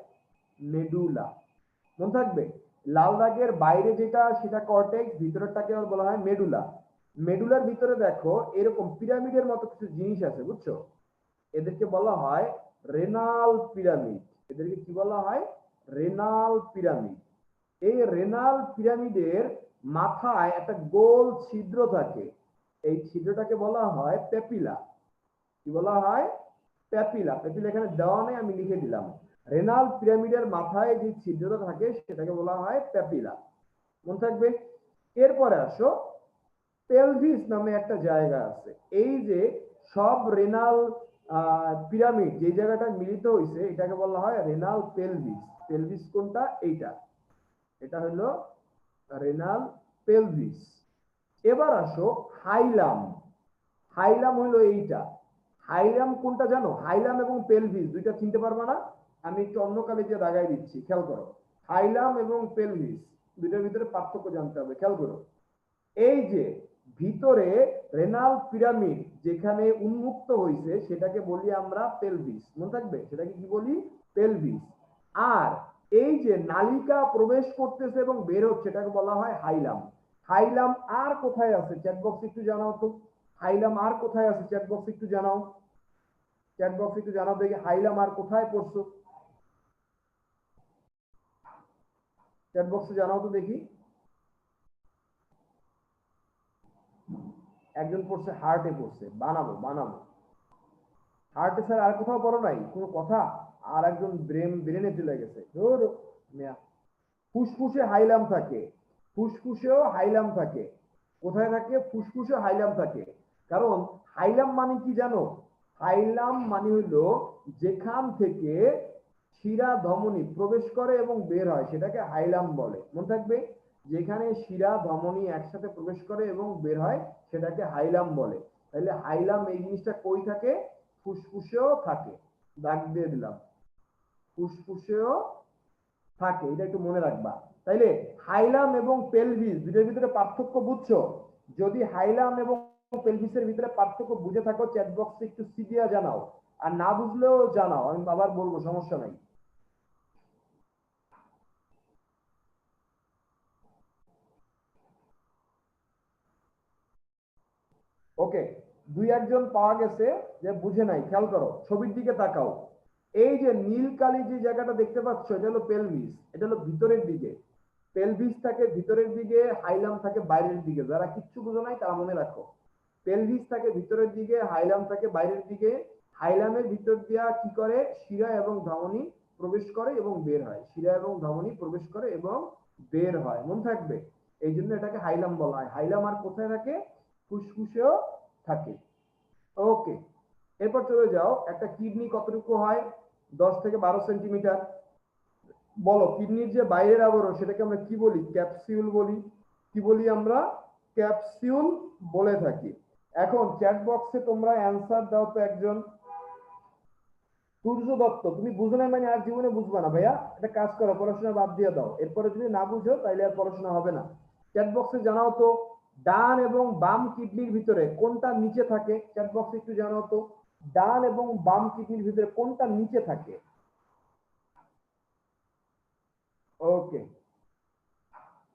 মেডুলা। মনে থাকবে, লাল দাগের বাইরে যেটা সেটা কর্টেক্স, ভিতরেরটাকে বলা হয় মেডুলা। মেডুলার ভিতরে দেখো এরকম পিরামিডের মতো কিছু জিনিস আছে, বুঝছো? এদেরকে বলা হয় রেনাল পিরামিড। এদেরকে কি বলা হয়? Renal pyramid. এই রেনাল পিরামিডের মাথায় একটা গোল ছিদ্র থাকে, এই ছিদ্রটাকে বলা হয় প্যাপিলা। কি বলা হয়? প্যাপিলা। প্যাপিলা এখানে দেওয়া নেই, আমি লিখে দিলাম। রেনাল পিরামিডের মাথায় যে ছিদ্রটা থাকে সেটাকে বলা হয় প্যাপিলা। মনে থাকবে। এরপরে আসো, পেলভিস নামে একটা জায়গা আছে। এই যে সব রেনাল পিরামিড যে জায়গাটা মিলিত হয়েছে এটাকে বলা হয় রেনাল পেলভিস। পেলভিস কোনটা? এইটা, এটা হলো রেনাল পেলভিস। এবার আসো হাইলাম। হাইলাম হলো এইটা। হাইলাম কোনটা জানো? হাইলাম এবং পেলভিস দুইটা চিনতে পারবা না? আমি একটু অন্য কালে যে দাগাই দিচ্ছি, খেয়াল করো। হাইলাম এবং পেলভিস দুইটার ভিতরে পার্থক্য জানতে হবে, খেয়াল করো। এই যে ভিতরে রেনাল পিরামিড যেখানে উন্মুক্ত হয়েছে সেটাকে বলি আমরা পেলভিস। মনে থাকবে, সেটাকে কি বলি? পেলভিস। আর এই যে নালিকা প্রবেশ করতেছে এবং বের হচ্ছে এটাকে বলা হয় হাইলাম। হাইলাম আর কোথায় আছে চ্যাট বক্সে একটু জানাও তো। হাইলাম আর কোথায় আছে চ্যাট বক্সে একটু জানাও। চ্যাট বক্সে একটু জানাও দেখি হাইলাম আর কোথায় পড়ছো। চ্যাট বক্সে জানাও তো দেখি। একজন পড়ছে হার্টে পড়ছে, বানাবো বানাবো। হার্টে স্যার আর কোথাও পড়ো নাই কোনো কথা? আর একজন ব্রেনে চলে গেছে। ফুসফুসে হাইলাম থাকে, ফুসফুসেও হাইলাম থাকে। কোথায় থাকে? ফুসফুসে হাইলাম থাকে। কারণ হাইলাম মানে কি জানো? হাইলাম মানে হলো যেখান থেকে শিরা ধমনী প্রবেশ করে এবং বের হয় সেটাকে হাইলাম বলে। মনে থাকবে, যেখানে শিরা ধমনী একসাথে প্রবেশ করে এবং বের হয় সেটাকে হাইলাম বলে। তাহলে হাইলাম এই জিনিসটা কই থাকে? ফুসফুসেও থাকে। দাগ দিয়ে দিলাম, ফুসফুসেও থাকে, এটা একটু মনে রাখবা। তাইলে হাইলাম এবং পেলভিস দুটোর ভিতরে পার্থক্য বুঝছো? যদি হাইলাম এবং পেলভিসের ভিতরে পার্থক্য বুঝে থাকো চ্যাট বক্সে একটু সি দিয়া জানাও, আর না বুঝলেও জানাও, আমি আবার বলবো, সমস্যা নাই। ওকে, দুই একজন পাওয়া গেছে যে বুঝে নাই। খেয়াল করো, ছবির দিকে তাকাও। এই যে নীল কালি যে জায়গাটা দেখতে পাচ্ছ এটা হলো পেলভিস, এটা হলো ভিতরের দিকে। পেলভিস থাকে ভিতরের দিকে, হাইলাম থাকে বাইরের দিকে। যারা কিচ্ছু বুঝো নাই তারা মনে রাখো, পেলভিস থাকে ভিতরের দিকে, হাইলাম থাকে বাইরের দিকে। হাইলামের ভিতর দিয়া কি করে? শিরা এবং ধমনী প্রবেশ করে এবং বের হয়। শিরা এবং ধমনী প্রবেশ করে এবং বের হয়, মনে থাকবে। এই জন্য এটাকে হাইলাম বলা হয়। হাইলাম আর কোথায় থাকে? ফুসফুসেও থাকে। ওকে, এরপর চলে যাও, একটা কিডনি কতটুকু হয়? 10 থেকে 12 সেন্টিমিটার। বলো, কিডনির যে বাইরের আবরণ সেটাকে আমরা কি বলি? ক্যাপসিউল বলি। কি বলি আমরা? ক্যাপসিউল বলে থাকি। এখন চ্যাট বক্সে তোমরা অ্যান্সার দাও তো একজন। সূর্য দত্ত, তুমি বুঝো না মানে আর জীবনে বুঝবা না ভাইয়া, একটা কাজ করো, পড়াশোনা বাদ দিয়ে দাও, এরপরে যদি না বুঝো তাইলে আর পড়াশোনা হবে না। চ্যাট বক্সে জানাও তো, ডান এবং বাম কিডনির ভিতরে কোনটা নিচে থাকে? চ্যাট বক্সে একটু জানাও তো, ডান এবং বাম কিডনির ভিতরে কোনটা নিচে থাকে? ওকে,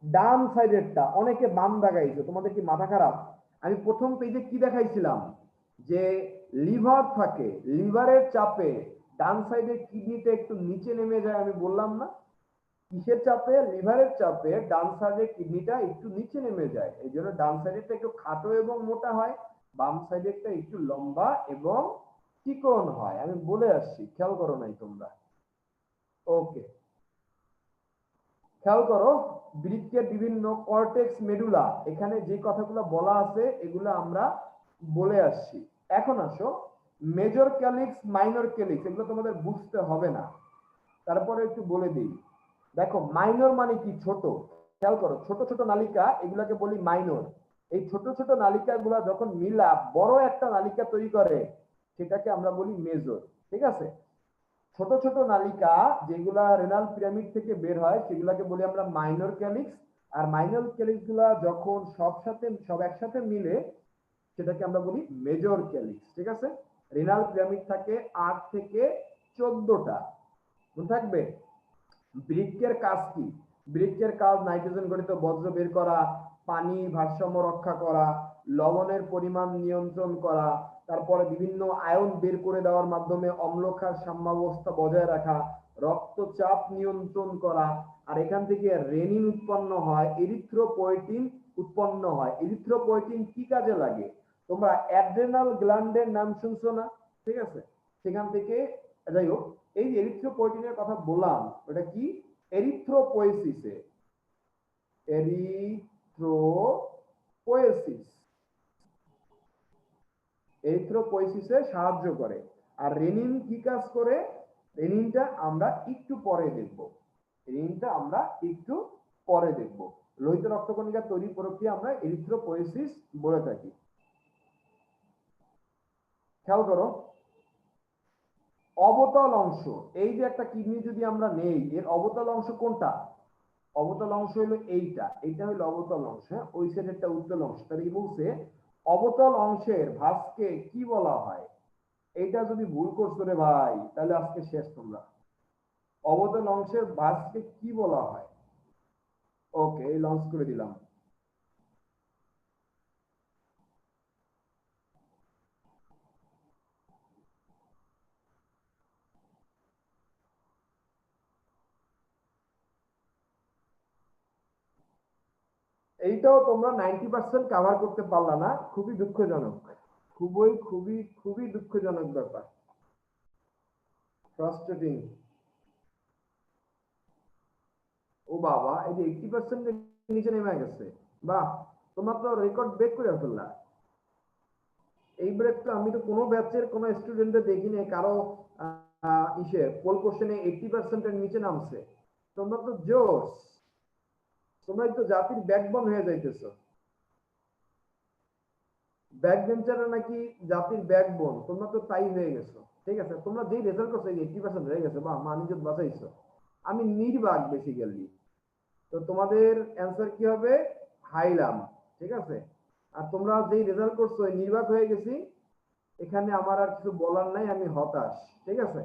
ডান সাইডেরটা। অনেকে বাম দাগাইছো, তোমাদের কি মাথা খারাপ? আমি প্রথম পেজে কি দেখাইছিলাম? যে লিভার থাকে, লিভারের চাপে ডান সাইডের কিডনিটা একটু নিচে নেমে যায়, আমি বললাম না? কিসের চাপে? লিভারের চাপে ডান সাইডের কিডনিটা একটু নিচে নেমে যায়, এই জন্য ডান সাইডেরটা একটু খাটো এবং মোটা হয়, বাম সাইডেরটা একটু লম্বা এবং চিকন হয়। আমি বলে আসছি, খেয়াল করো নাই তোমরা? ওকে, খেয়াল করো, বৃক্কের বিভিন্ন কর্টেক্স, মেডুলা, এখানে যে কথাগুলো বলা আছে এগুলো আমরা বলে আসছি। এখন আসো, মেজর ক্যালিক্স, মাইনর ক্যালিক্স, এগুলো তোমাদের বুঝতে হবে না, তারপরে একটু বলে দিই। দেখো, মাইনর মানে কি? ছোট। খেয়াল করো, ছোট ছোট নালিকা, এগুলাকে বলি মাইনর। এই ছোট ছোট নালিকা গুলা যখন মিলা বড় একটা নালিকা তৈরি করে, সেটাকে আমরা বলি মেজর। ঠিক আছে? ছোট ছোট নালিকা যেগুলা রেনাল পিরামিড থেকে বের হয় সেগুলাকে বলি আমরা মাইনর ক্যালিক্স। আর মাইনর ক্যালিক্স গুলা যখন সব একসাথে মিলে সেটাকে আমরা বলি মেজর ক্যালিক্স। ঠিক আছে? রেনাল পিরামিড থাকে 8 থেকে 14টা, মনে থাকবে। বৃক্কের কাজ কি? বৃক্কের কাজ নাইট্রোজেন গঠিত বজ্র বের করা, পানি ভারসাম্য রক্ষা করা, লবণের পরিমাণ নিয়ন্ত্রণ করা, তারপরে বিভিন্ন আয়ন বের করে দেওয়ার মাধ্যমে অম্লক্ষার সাম্যাবস্থা বজায় রাখা, রক্তচাপ নিয়ন্ত্রণ করা। আর এখান থেকে রেনিন উৎপন্ন হয়, এরিথ্রোপয়েটিন উৎপন্ন হয়। এরিথ্রোপয়েটিন কি কাজে লাগে? তোমরা অ্যাড্রেনাল গ্ল্যান্ডের নাম শুনছো না? ঠিক আছে, সেখান থেকে, যাই হোক, এই যে এরিথ্রোপয়েটিনের কথা বললাম, ওটা কি? এরিথ্রোপোয়েসিসে, এরিথ্রোপোয়েসিস, এরিথ্রোপোয়েসিসে সাহায্য করে। আর রেনিন কি কাজ করে? রেনিনটা আমরা একটু পরে দেখব, রেনিনটা আমরা একটু পরে দেখব। লোহিত রক্তকণিকা তৈরির প্রক্রিয়া আমরা এরিথ্রোপোয়েসিস বলে থাকি। খেয়াল করো, অবতল অংশ, এই যে একটা কিডনি যদি আমরা নেই, এর অবতল অংশ কোনটা? অবতল অংশ হলো এইটা, এইটা হলো অবতল অংশ। ওই সাইডেরটা উত্তল অংশ। তাহলে কি বলছে? অবতল অংশের ভাঁজকে কি বলা হয়? এইটা যদি ভুল করছো রে ভাই, তাহলে আজকে শেষ তোমরা। অবতল অংশের ভাঁজকে কি বলা হয়? ওকে, এই লঞ্চ করে দিলাম। এইটাও তোমরা 90% কাভার করতে পারলা না, খুবই দুঃখজনক, খুবই খুবই খুবই দুঃখজনক ব্যাপার, ফ্রাস্ট্রেটিং। ও বাবা, এই যে 80% নিচে নেমে গেছে। বাহ, তোমরা তো রেকর্ড ব্রেক করে ফেললা। এই ব্রেক তো আমি তো কোনো ব্যাচের কোনো স্টুডেন্টদের দেখিনি কারো ইসে পোল কোশ্চেনে 80% এর নিচে নামছে। তোমরা তো জোস, তোমরা তো জাতির ব্যাকবোন হয়ে যাইতেছো। ব্যাক বেঞ্চাররা নাকি জাতির ব্যাকবোন, তোমরা তো তাই হয়ে গেছো। ঠিক আছে, তোমরা যেই রেজাল্ট করছো 80% হয়ে গেছে, বাহ, মানিজত বাঁচাইছো। আমি নির্বাক বেসিক্যালি। তো তোমাদের অ্যান্সার কি হবে? হাইলাম। ঠিক আছে, আর তোমরা যেই রেজাল্ট করছো নির্বাক হয়ে গেছি, এখানে আমার আর কিছু বলার নাই, আমি হতাশ। ঠিক আছে,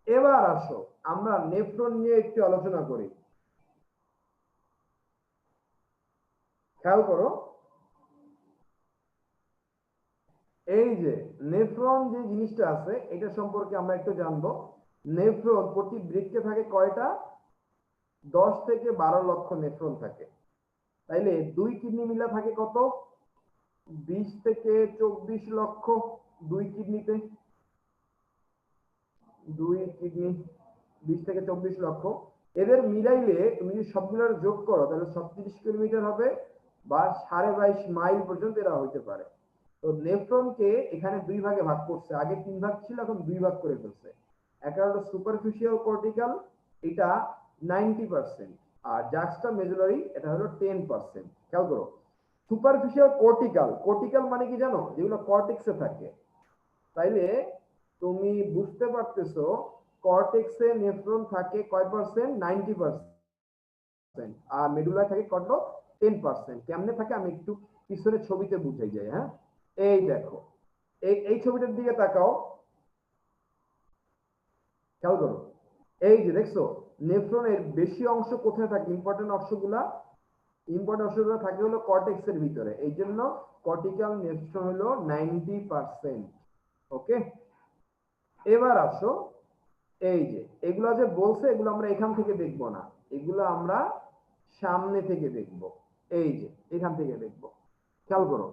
এবার আসো আমরা নেফ্রন নিয়ে একটু আলোচনা করি। খেয়াল করো, এই যে নেফ্রন যে জিনিসটা আছে এটা সম্পর্কে আমরা একটু জানবো। নেফ্রন প্রতি বৃক্কে থাকে কয়টা? 10 থেকে 12 লক্ষ নেফ্রন থাকে। তাইলে দুই কিডনি মিলা থাকে কত? 20 থেকে 24 লক্ষ। দুই কিডনিতে, দুই কিডনি 20 থেকে 24 লক্ষ। এদের মিলাইলে তুমি যদি সবগুলোর যোগ করো তাহলে 36 কিলোমিটার হবে, বা 22.5 মাইল পর্যন্ত এরা হইতে পারে। তো নেফ্রনকে এখানে দুই ভাগে ভাগ করছে, আগে তিন ভাগ ছিল এখন দুই ভাগ করে ফেলছে। একটা হলো সুপারফিশিয়াল কর্টিক্যাল, এটা 90%, আর জাক্সটা মেজুলারি এটা হলো 10%। খেয়াল করো, সুপারফিশিয়াল কর্টিক্যাল, কর্টিক্যাল মানে কি জানো, যেগুলো কর্টেক্সে থাকে। তাইলে তুমি বুঝতে পারতেছো কর্টেক্সে নেফ্রন থাকে কয় পার্সেন্ট, 90%, আর মেডুলায় থাকে কত, 10%। কেমনে থাকে আমি একটু পিছনের ছবিতে বুঝাই যাই। হ্যাঁ, এই দেখো, এই ছবিটার দিকে তাকাও, খেয়াল করো, এই যে দেখছো নেফ্রনের বেশি অংশ কোথায় থাকে, ইম্পর্টেন্ট অংশগুলো থাকে হলো কর্টেক্স এর ভিতরে, এই জন্য কর্টিক্যাল নেফ্রন হলো 90%। ওকে, এবার আসো, এই যে এগুলা যে বলছে এগুলো আমরা এখান থেকে দেখবো না, এগুলো আমরা সামনে থেকে দেখব, এই যে এখান থেকে দেখব। খেয়াল করো,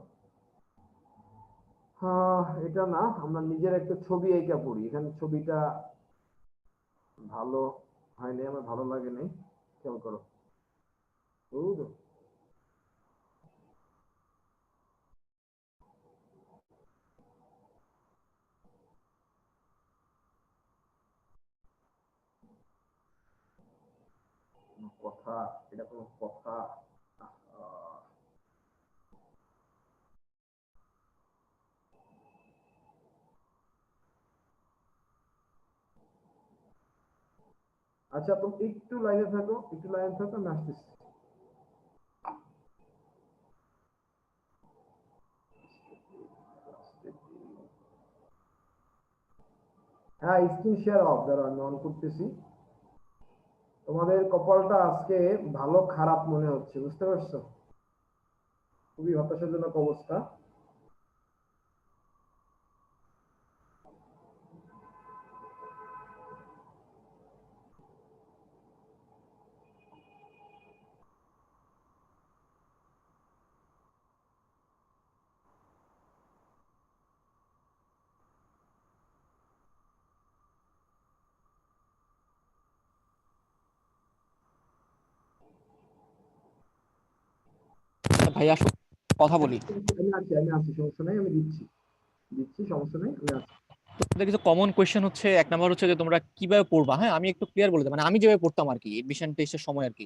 এটা না, আমরা নিজের একটা ছবি এইটা পড়ি, এখানে ছবিটা ভালো হয়নি, আমার ভালো লাগে নাই। খেয়াল করো, বুঝলো? কথা, এটা কোনো কথা? আহ, আচ্ছা, তুমি একটু লাইনে থাকো, একটু লাইনে থাকো, আমি আসতেছি। হ্যাঁ, স্ক্রিন শেয়ার অফ, দ্বারা আমি অন করতেছি। তোমাদের কপালটা আজকে ভালো খারাপ মনে হচ্ছে, বুঝতে পারছো? খুবই হতাশাজনক অবস্থা। ভাই আসো, কথা বলি। আমি আছি, সমস্যা নাই, আমি দিচ্ছি দিচ্ছি, সমস্যা নাই, আমি আছি। তোমাদের কিছু কমন কোয়েশ্চেন হচ্ছে, এক নাম্বার হচ্ছে যে তোমরা কিভাবে পড়বা। হ্যাঁ, আমি একটু ক্লিয়ার বলে দিই, মানে আমি যেভাবে পড়তাম আর কি এডমিশন টেস্টের সময় আর কি।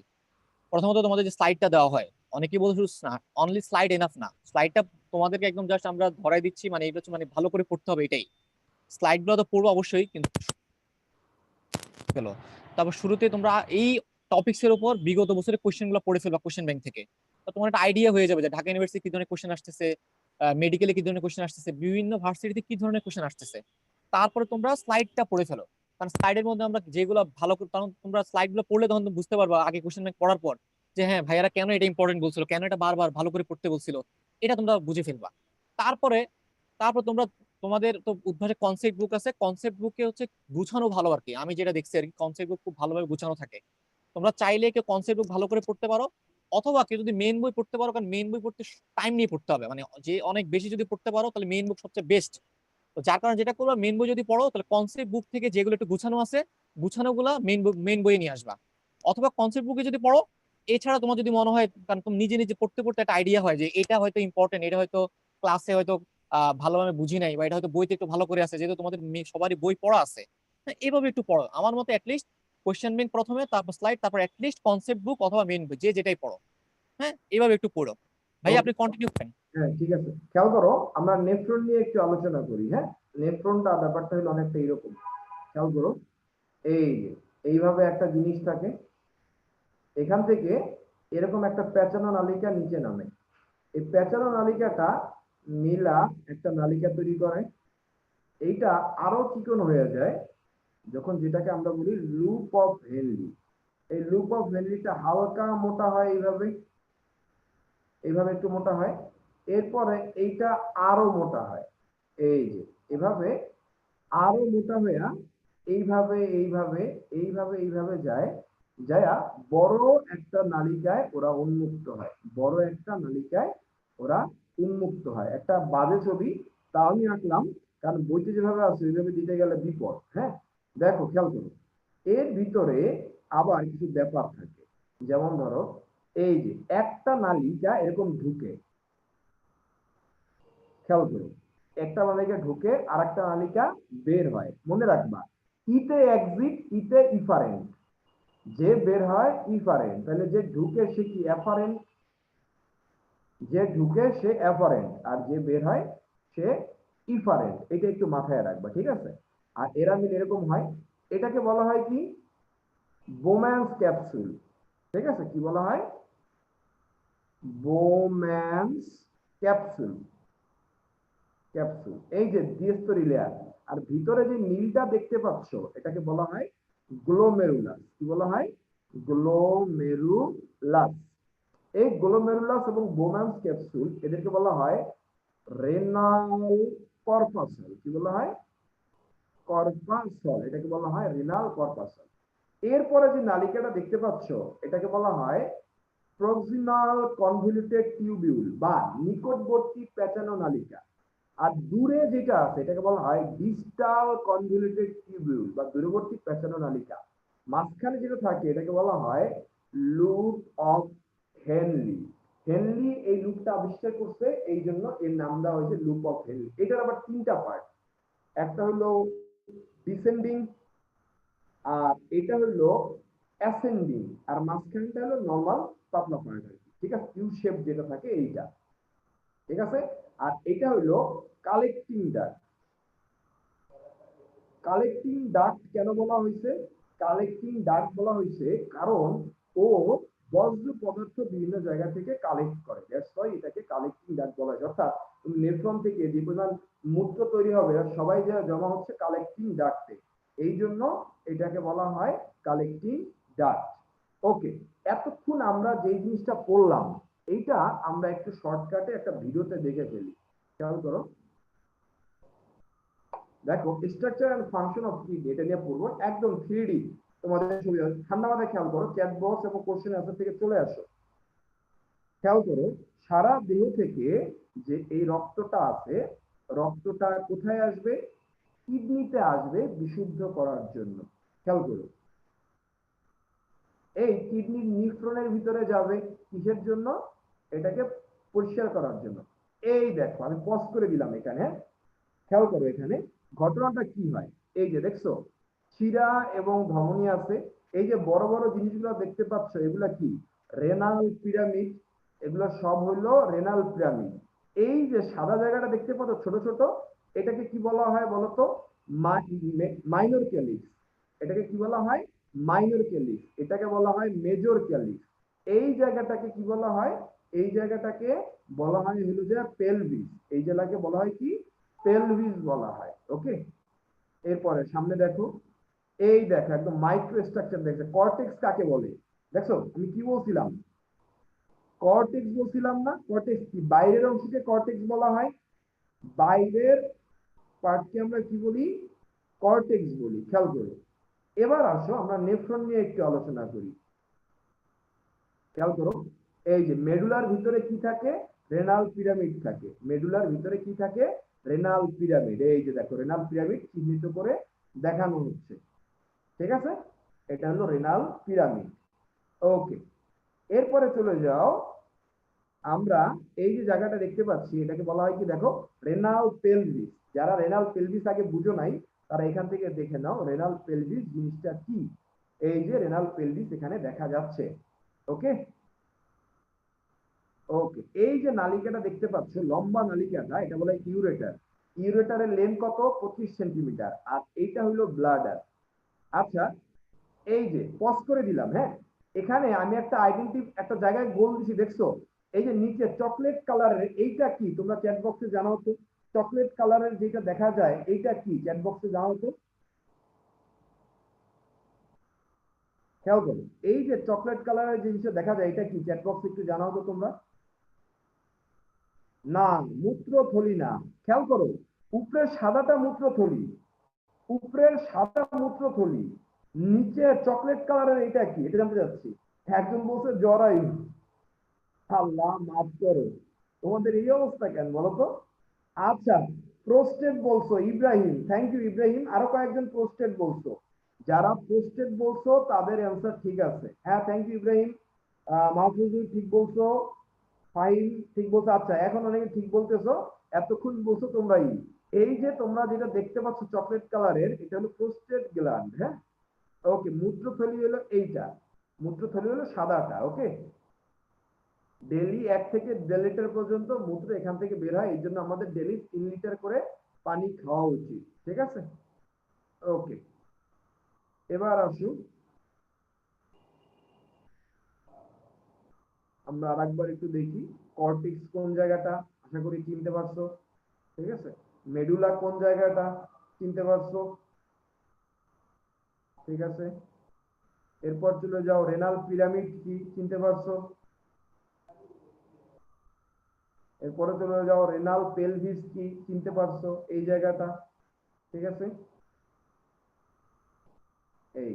প্রথমত তোমাদের যে স্লাইডটা দেওয়া হয়, অনেকেই বলে শুধু অনলি স্লাইড এনাফ না, স্লাইডটা তোমাদেরকে একদম জাস্ট আমরা ধরাই দিচ্ছি, মানে এটা হচ্ছে মানে ভালো করে পড়তে হবে এটাই। স্লাইড গুলো তো পড়বো অবশ্যই, কিন্তু ফেলো। তারপর শুরুতে তোমরা এই টপিক্স এর উপর বিগত বছরের কোশ্চেন গুলো পড়ে ফেলবা কোশ্চেন ব্যাংক থেকে। তো তোমার একটা আইডিয়া হয়ে যাবে যে ঢাকা ইউনিভার্সিটি কি ধরনের কোশ্চেন আসতেছে, মেডিকেলে কি ধরনের কোশ্চেন আসতেছে, বিভিন্ন ভার্সিটিতে কি ধরনের কোশ্চেন আসতেছে। তারপরে তোমরা স্লাইডটা পড়ে ফেলো, কারণ স্লাইডের মধ্যে আমরা যেগুলো ভালো করে, তখন তোমরা স্লাইড গুলো পড়লে তখন তুমি বুঝতে পারবা আগে কোশ্চেন ব্যাংক পড়ার পর যে হ্যাঁ ভাইয়ারা কেন এটা ইম্পর্টেন্ট বলছিল, কেন এটা বারবার ভালো করে পড়তে বলছিল, এটা তোমরা বুঝে ফেলবা। তারপরে তারপর তোমরা, তোমাদের তো উদ্ভাসে কনসেপ্ট বুক আছে, কনসেপ্ট বুকে হচ্ছে গুছানো ভালো আর কি, আমি যেটা দেখছি আর কি, কনসেপ্ট বুক খুব ভালোভাবে গুছানো থাকে। তোমরা চাইলে কেউ কনসেপ্ট বুক ভালো করে পড়তে পারো, অথবা কেউ যদি মেন বই পড়তে পারো, কারণ মেন বই পড়তে টাইম নিয়ে পড়তে হবে, মানে যে অনেক বেশি যদি পড়তে পারো তাহলে মেন বুক সবচেয়ে বেস্ট। তো যার কারণে যেটা করবা, মেন বই যদি পড়ো তাহলে কনসেপ্ট বুক থেকে যেগুলো একটু গুছানো আছে, গুছানো গুলা মেন বইয়ে নিয়ে আসবা। অথবা কনসেপ্ট বুকে যদি পড়ো, এছাড়া তোমার যদি মনে হয়, কারণ তুমি নিজে নিজে পড়তে পড়তে একটা আইডিয়া হয় যে এটা হয়তো ইম্পর্টেন্ট, এটা হয়তো ক্লাসে হয়তো ভালোভাবে বুঝি নাই, বা এটা হয়তো বইতে একটু ভালো করে আছে, যেহেতু তোমাদের সবারই বই পড়া আছে। হ্যাঁ, এভাবে একটু পড়ো আমার মতে, অ্যাটলিস্ট কোয়েশ্চেন ব্যাংক প্রথমে, তারপর স্লাইড, তারপর অ্যাটলিস্ট কনসেপ্ট বুক অথবা মেন বই, যে যেটাই পড়ো। হ্যাঁ, এইভাবে একটু পড়ো। ভাই আপনি কন্টিনিউ করেন। হ্যাঁ, ঠিক আছে, খেয়াল করো, আমরা নেফ্রন নিয়ে একটু আলোচনা করি। হ্যাঁ, নেফ্রনটা ব্যাপারটা হলো অনেকটা এরকম। খেয়াল করো, এই যে এইভাবে একটা জিনিস থাকে, এখান থেকে এরকম একটা পেঁচানো নালিকা নিচে নামে, এই পেঁচানো নালিকাটা নীলা একটা নালিকা তৈরি করে, এইটা আরো চিকন হয়ে যায় যখন, যেটাকে আমরা বলি লুপ অফ হেনরি। এই লুপ অফ হেনরিটা হালকা মোটা হয়, এইভাবে এইভাবে একটু মোটা হয়, এরপরে এইটা আরো মোটা হয়, এই যে এভাবে আরো মোটা হইয়া এইভাবে এইভাবে এইভাবে এইভাবে যায়, যায়া বড় একটা নালিকায় ওরা উন্মুক্ত হয়, বড় একটা নালিকায় ওরা উন্মুক্ত হয়। একটা বাজে ছবি, তা আমি আঁকলাম, কারণ বইতে যেভাবে আছে ওইভাবে দিতে গেলে বিপদ। হ্যাঁ, দেখো, খেয়াল করো, এর ভিতরে আবার কিছু ব্যাপার থাকে, যেমন ধরো এই যে একটা নালিকা এরকম ঢুকে, খেয়াল করো, একটা নালিকা ঢুকে আর একটা নালিকা বের হয়, মনে রাখবা ইতে এক্সিট ইতে ইফারেন্ট, যে বের হয় ইফারেন্ট, তাহলে যে ঢুকে সে কি এফারেন্ট, যে ঢুকে সে অ্যাফারেন্ট আর যে বের হয় সে ইফারেন্ট, এটা একটু মাথায় রাখবা, ঠিক আছে। আর এরা মিল এরকম হয়, এটাকে বলা হয় কি বোম্যান্স ক্যাপসুল, ঠিক আছে, কি বলা হয় বোম্যান্স ক্যাপসুল, ক্যাপসুল। এই যে দ্বিস্তরী লেয়ার আর ভিতরে যে নীলটা দেখতে পাচ্ছ এটাকে বলা হয় গ্লোমেরুলাস, কি বলা হয় গ্লোমেরুলাস। এই গ্লোমেরুলাস এবং বোম্যান্স ক্যাপসুল এদেরকে বলা হয় রেনাল কর্পাসল, কি বলা হয় কর্পাসল, এটাকে বলা হয় রেনাল কর্পাসল। এরপরে যে নালিকাটা দেখতে পাচ্ছ এটাকে বলা হয় প্রক্সিমাল কনভলিউটেড টিউবিউল বা নিকটবর্তী পেঁচানো নালিকা। আর দূরে যেটা আছে এটাকে বলা হয় ডিস্টাল কনভলিউটেড টিউবিউল বা দূরবর্তী পেঁচানো নালিকা। মাঝখানে যেটা থাকে এটাকে বলা হয় লুপ অফ হেনলি। হেনলি এই লুপটা আবিষ্কার করছে, এই জন্য এর নাম দেওয়া হয়েছে লুপ অফ হেনলি। এটার আবার তিনটা পার্ট, একটা হলো ডিসেন্ডিং, আর এটা হলো অ্যাসেন্ডিং, আর মাঝখানটা হলো নরমাল পাতলা পার্ট আর কি, ঠিক আছে, ইউ শেপ যেটা থাকে এইটা, ঠিক আছে। আর এটা হলো কালেক্টিং ডাক্ট। কালেক্টিং ডাক্ট কেন বলা হয়েছে, কালেক্টিং ডাক্ট বলা হয়েছে কারণ ও বজ্র পদার্থ বিভিন্ন জায়গা থেকে কালেক্ট করে, দ্যাটস ওয়াই এটাকে কালেক্টিং ডাক্ট বলা হয়। অর্থাৎ নেফ্রন থেকে যে পরিমাণ মূত্র তৈরি হবে সবাই যা জমা হচ্ছে কালেক্টিং ডাক্টে, এই জন্য এটাকে বলা হয় কালেক্টিং ডাক্ট। ওকে, এতক্ষণ আমরা যে জিনিসটা পড়লাম এইটা আমরা একটু শর্টকাটে একটা ভিডিওতে দেখে ফেলি, খেয়াল করো। দেখো structure and function of kidney এটা নিয়ে পড়বো একদম 3D, তোমাদের সুবিধা। ঠান্ডা মাথায় খেয়াল করো, চ্যাট বক্স এবং কোশ্চেন অ্যান্সার থেকে চলে আসো। খেয়াল করো, সারা দেহ থেকে যে এই রক্তটা আছে, রক্তটা কোথায় আসবে, কিডনিতে আসবে বিশুদ্ধ করার জন্য। খেয়াল করো, এই কিডনির নিউট্রনের ভিতরে যাবে কিসের জন্য, এটাকে পরিষ্কার করার জন্য। এই দেখো আমি পজ করে দিলাম এখানে, খেয়াল করো এখানে ঘটনাটা কি হয়। এই যে দেখছো শিরা এবং ধমনী আছে, এই যে বড় বড় জিনিসগুলো দেখতে পাচ্ছ এগুলা কি রেনাল পিরামিড, এগুলো সব হলো রেনাল পিরামিড। এই যে সাদা জায়গাটা দেখতে পাচ্ছ ছোট ছোট, এটাকে কি বলা হয় বলতো মাইনর ক্যালিক্স, এটাকে কি বলা হয় মাইনর ক্যালিক্স, এটাকে বলা হয় মেজর ক্যালিক্স। এই জায়গাটাকে কি বলা হয়, এই জায়গাটাকে বলা হয় হলো যে পেলভিস, এই জায়গাকে বলা হয় কি পেলভিস বলা হয়। ওকে, এরপরে সামনে দেখো, এই দেখো একদম মাইক্রো স্ট্রাকচার দেখছো, কর্টেক্স কাকে বলে দেখছো, আমি কি বলছিলাম কর্টেক্স বলছিলাম না, কর্টেক্স কি বাইরের অংশকে কর্টেক্স বলা হয়, বাইরের পার্টকে আমরা কি বলি কর্টেক্স বলি, খেয়াল করো। এবার আসো আমরা নেফ্রন নিয়ে একটু আলোচনা করি, খেয়াল করো। এই যে মেডুলার ভিতরে কি থাকে, রেনাল পিরামিড থাকে, মেডুলার ভিতরে কি থাকে রেনাল পিরামিড, এই যে দেখো রেনাল পিরামিড চিহ্নিত করে দেখানো হচ্ছে, ঠিক আছে, এটা হলো রেনাল পিরামিড। ওকে, এরপরে চলে যাও, আমরা এই যে জায়গাটা দেখতে পাচ্ছি এটাকে বলা হয় কি দেখো রেনাল পেলভিস। যারা রেনাল পেলভিস আগে বুঝো নাই তারা এখান থেকে দেখে নাও রেনাল পেলভিস জিনিসটা কি। এই যে রেনাল পেলভিস এখানে দেখা যাচ্ছে। ওকে, ওকে, এই যে নালিকাটা দেখতে পাচ্ছ লম্বা নালিকাটা এটা বলে ইউরেটার, ইউরেটারের লেন্থ কত 25 সেন্টিমিটার, আর এইটা হলো ব্লাডার। আচ্ছা, এই যে পজ করে দিলাম, হ্যাঁ, এখানে আমি একটা আইডেন্টি একটা জায়গায় গোল দিছি দেখছো, এই যে নিচে চকলেট কালারের এইটা কি তোমরা চ্যাট বক্সে জানাও তো, চকলেট কালারের যেটা দেখা যায় এইটা কি চ্যাট বক্সে জানাও তো, খেয়াল করো এই যে চকলেট কালারের জিনিসটা দেখা যায় এটা কি চ্যাট বক্সে একটু জানাও তো তোমরা। না, মূত্রথলি না, খেয়াল করো উপরের সাদাটা মূত্রথলি, উপরের সাদা মূত্রথলি, নিচে চকলেট কালারের এটা কি এটা জানতে চাচ্ছি। একজন বলছে জরায়ু, আল্লাহ মাফ করো, তোমাদের এই অবস্থা কেন বলো তো। আচ্ছা, প্রোস্টেট বলছো ইব্রাহিম, থ্যাংক ইউ ইব্রাহিম, আরো কয়েকজন প্রোস্টেট বলছো, যারা প্রোস্টেট বলছো তাদের অ্যান্সার ঠিক আছে, হ্যাঁ থ্যাংক ইউ ইব্রাহিম। মাহফুজুল ঠিক বলছো, ফাইন ঠিক বলছো, আচ্ছা এখন অনেকে ঠিক বলতেছো, এতক্ষণ বলছো তোমরাই। এই যে তোমরা যেটা দেখতে পাচ্ছ চকলেট কালারের, এটা হলো প্রোস্টেট গ্ল্যান্ড। হ্যাঁ, ওকে। মূত্রথলি হলো এইটা, মূত্রথলি হলো সাদাটা। ওকে, ডেইলি 1 থেকে 1.5 লিটার পর্যন্ত মূত্র এখান থেকে বের হয়, এই জন্য আমাদের ডেইলি 3 লিটার করে পানি খাওয়া উচিত। ঠিক আছে, ওকে। এবার আসুন আমরা আরেকবার একটু দেখি কর্টেক্স কোন জায়গাটা, আশা করি চিনতে পারছো। ঠিক আছে, মেডুলা কোন জায়গাটা চিনতে পারছো। ঠিক আছে, এরপর চলে যাও রেনাল পিরামিড কি চিনতে পারছো। এরপরে চলে যাও রেনাল পেলভিস কি চিনতে পারছো, এই জায়গাটা। ঠিক আছে, এই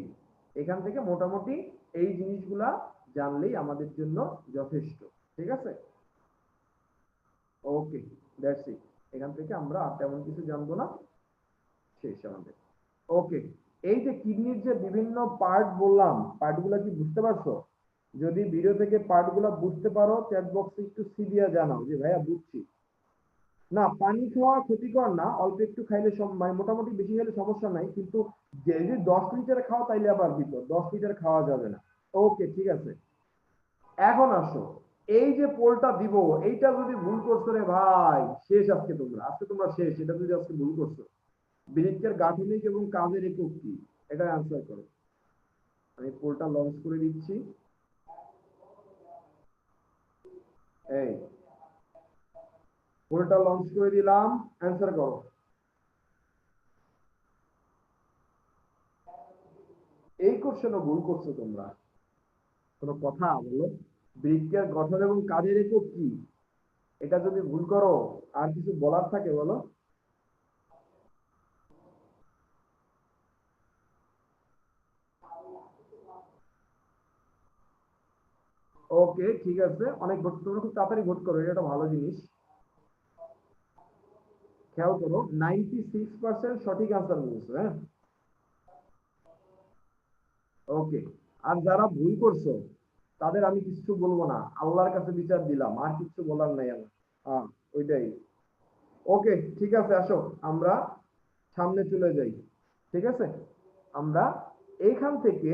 এখান থেকে মোটামুটি এই জিনিসগুলা জানলেই আমাদের জন্য যথেষ্ট। ঠিক আছে, ওকে, দ্যাটস ইট। এখান থেকে আমরা আর তেমন কিছু জানবো না, শেষ আমাদের। ওকে, এই যে কিডনির যে বিভিন্ন পার্ট বললাম, পার্টগুলো কি বুঝতে পারছো? যদি ভিডিও থেকে পার্টগুলো বুঝতে পারো চ্যাট বক্সে একটু সি দিয়া জানাও যে ভাইয়া বুঝছি। না, পানি খাওয়া ক্ষতিকর না, অল্প একটু খাইলে মানে মোটামুটি বেশি খেলে সমস্যা নাই, কিন্তু যদি 10 লিটার খাও তাইলে আবার বিপদ, 10 লিটার খাওয়া যাবে না। ওকে, ঠিক আছে। এখন আসো, এই যে পোলটা দিব, এইটা যদি ভুল করছো রে ভাই, শেষ। আজকে তোমরা শেষ। এটা যদি আজকে ভুল করছো, বৃক্কের গাঠনিক এবং কাজের একক কি, এটা অ্যান্সার করো। আমি পোলটা লঞ্চ করে দিচ্ছি। এই পোলটা লঞ্চ করে দিলাম, অ্যান্সার করো। এই কোশ্চেনও ভুল করছো তোমরা, কোনো কথা বলো। বৃক্কের গঠন এবং কাজের একক কি, এটা যদি ভুল করো আর কিছু বলার থাকে বলো। ওকে, ঠিক আছে, অনেক ভোট, তোমরা খুব তাড়াতাড়ি ভোট করো, এটা একটা ভালো জিনিস। খেয়াল করো, 96% সঠিক আনসার বলছো। হ্যাঁ, ওকে। আর যারা ভুল করছো তাদের আমি কিছু বলবো না, আল্লাহর কাছে বিচার দিলাম, আর কিছু বলার নাই আমার। হ্যাঁ, ওইটাই। ওকে, ঠিক আছে, আসো আমরা সামনে চলে যাই। ঠিক আছে, আমরা এইখান থেকে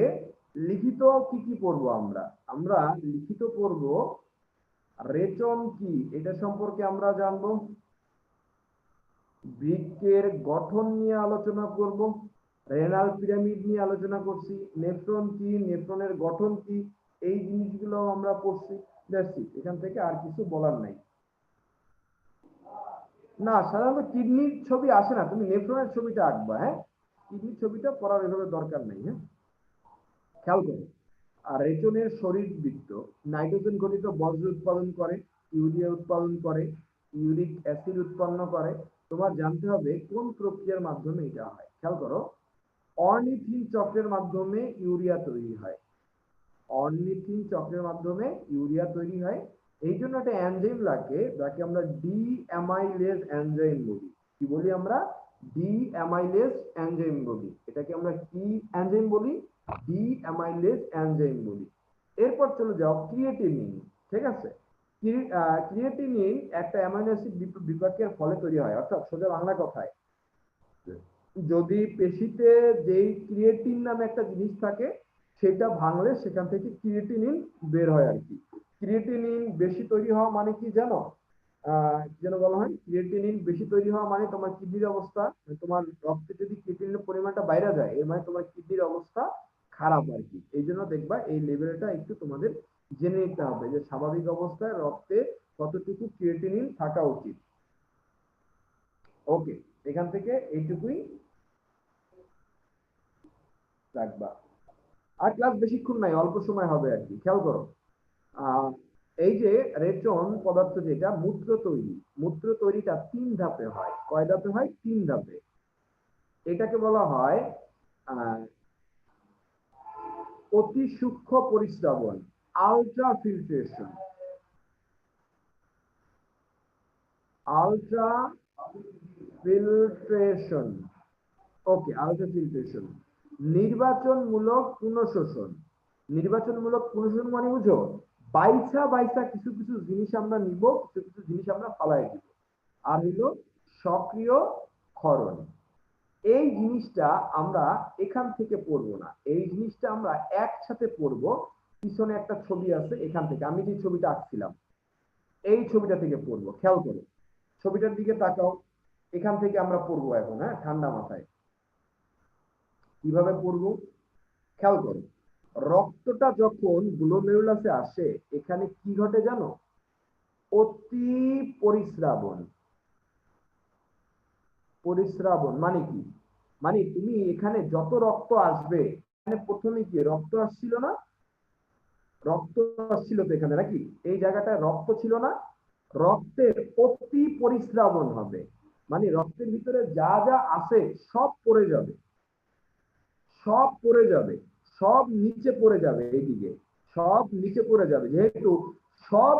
লিখিত কি কি পড়বো, আমরা আমরা লিখিত পড়বো রেচন কি, এটা সম্পর্কে আমরা জানবো। বৃক্কের গঠন নিয়ে আলোচনা করব, রেনাল পিরামিড নিয়ে আলোচনা করছি, নেফ্রন কি, নেফ্রনের গঠন কি, এই জিনিসগুলো আমরা পড়ছি। দেখছি এখান থেকে আর কিছু বলার নাই। না, সাধারণত কিডনির ছবি আসে না, তুমি নেফ্রনের ছবিটা আঁকবা। হ্যাঁ, কিডনির ছবিটা পড়ার এভাবে দরকার নেই। হ্যাঁ, খেয়াল করো। আর রেচনের শরীরবৃত্ত নাইট্রোজেন ঘটিত বজ্র উৎপাদন করে, ইউরিয়া উৎপাদন করে, ইউরিক অ্যাসিড উৎপন্ন করে। তোমার জানতে হবে কোন প্রক্রিয়ার মাধ্যমে এটা হয়। খেয়াল করো, অর্নিথিন চক্রের মাধ্যমে ইউরিয়া তৈরি হয়। অর্নিথিন চক্রের মাধ্যমে ইউরিয়া তৈরি হয়। এই জন্য একটা এনজাইম লাগে, যাকে আমরা ডি অ্যামাইলেজ এনজাইম বলি। কি বলি আমরা? ডি অ্যামাইলেজ এনজাইম বলি। এটাকে আমরা কি এনজাইম বলি? ডি অ্যামাইলেজ এনজাইম বলি। এরপর চলে যাও ক্রিয়েটিনিন। ঠিক আছে, ক্রিয়েটিনিন একটা অ্যামাইনো অ্যাসিড বিপাকের ফলে তৈরি হয়, অর্থাৎ সোজা বাংলা কথায়, যদি পেশিতে যেই ক্রিয়েটিন নামে একটা জিনিস থাকে সেটা ভাঙলে সেখান থেকে ক্রিয়েটিনিন বের হয় আর কি। ক্রিয়েটিনিন বেশি তৈরি হওয়া মানে কি জানো? যেন বলা হয় ক্রিয়েটিনিন বেশি তৈরি হওয়া মানে তোমার কিডনির অবস্থা, তোমার রক্তে যদি ক্রিয়েটিনিনের পরিমাণটা বাইরে যায় এর মানে তোমার কিডনির অবস্থা খারাপ আর কি। এই জন্য দেখবা এই লেভেলটা একটু তোমাদের জেনে নিতে হবে যে স্বাভাবিক অবস্থায় রক্তে কতটুকু ক্রিয়েটিনিন থাকা উচিত। ওকে, এখান থেকে এইটুকুই রাখবা। আর ক্লাস বেশিক্ষণ নাই, অল্প সময় হবে আর কি। খেয়াল করো, আহ এই যে রেচন পদার্থ যেটা মূত্র তৈরি, মূত্র তৈরিটা 3 ধাপে হয়। কয় ধাপে হয়? 3 ধাপে। এটাকে বলা হয় আহ অতি সূক্ষ্ম পরিস্রাবন, আলট্রা ফিল্ট্রেশন। আলট্রা ফিল্ট্রেশন, ওকে, আলট্রা ফিল্ট্রেশন। নির্বাচনমূলক পুনঃশোষণ। নির্বাচনমূলক পুনঃশোষণ মানে বুঝো, বাইসা বাইসা কিছু কিছু জিনিস আমরা নিব, কিছু কিছু জিনিস আমরা ফালাই দিব। আর হলো সক্রিয় ক্ষরণ। এই জিনিসটা আমরা এখান থেকে পড়বো না, এই জিনিসটা আমরা একসাথে পড়বো। পিছনে একটা ছবি আছে, এখান থেকে আমি যে ছবিটা আঁকছিলাম এই ছবিটা থেকে পড়বো। খেয়াল করো, ছবিটার দিকে তাকাও, এখান থেকে আমরা পড়বো এখন। হ্যাঁ, ঠান্ডা মাথায় কিভাবে পড়বো খেয়াল করো। রক্তটা যখন গ্লোমেরুলাসে আসে, এখানে কি ঘটে জানো? অতি পরিস্রাবণ। পরিস্রাবণ মানে কি? মানে তুমি এখানে যত রক্ত আসবে, এখানে প্রথমে কি রক্ত আসছিল না? রক্ত আসছিল তো এখানে, নাকি? এই জায়গাটায় রক্ত ছিল না? রক্তের অতি পরিস্রাবণ হবে, মানে রক্তের ভিতরে যা যা আছে সব পড়ে যাবে, সব পড়ে যাবে, সব নিচে পড়ে যাবে, এইদিকে সব নিচে পড়ে যাবে। যেহেতু সব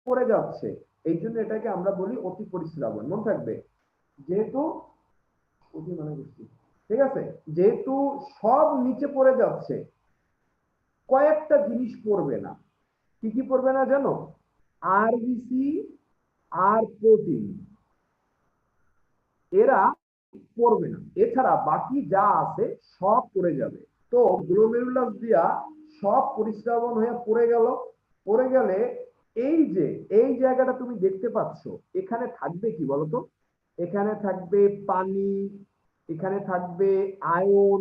পড়ে যাচ্ছে, এই জন্য এটাকে আমরা বলি অতি পরিস্রাবণ। মনে থাকবে, যেহেতু অতি মানে বুঝছি, ঠিক আছে? যেহেতু সব নিচে পড়ে যাচ্ছে, কয়েকটা জিনিস পড়বে না। কি কি পড়বে না জানো? আরবিসি আর প্রোটিন, এরা পড়বে না। এছাড়া বাকি যা আছে সব পড়ে যাবে। তো গ্লোমেরুলাস দিয়া সব পরিস্রাবণ হয়ে পড়ে গেল। পড়ে গেলে এই যে এই জায়গাটা তুমি দেখতে পাচ্ছ, এখানে থাকবে কি বলতো? এখানে থাকবে পানি, এখানে থাকবে আয়ন,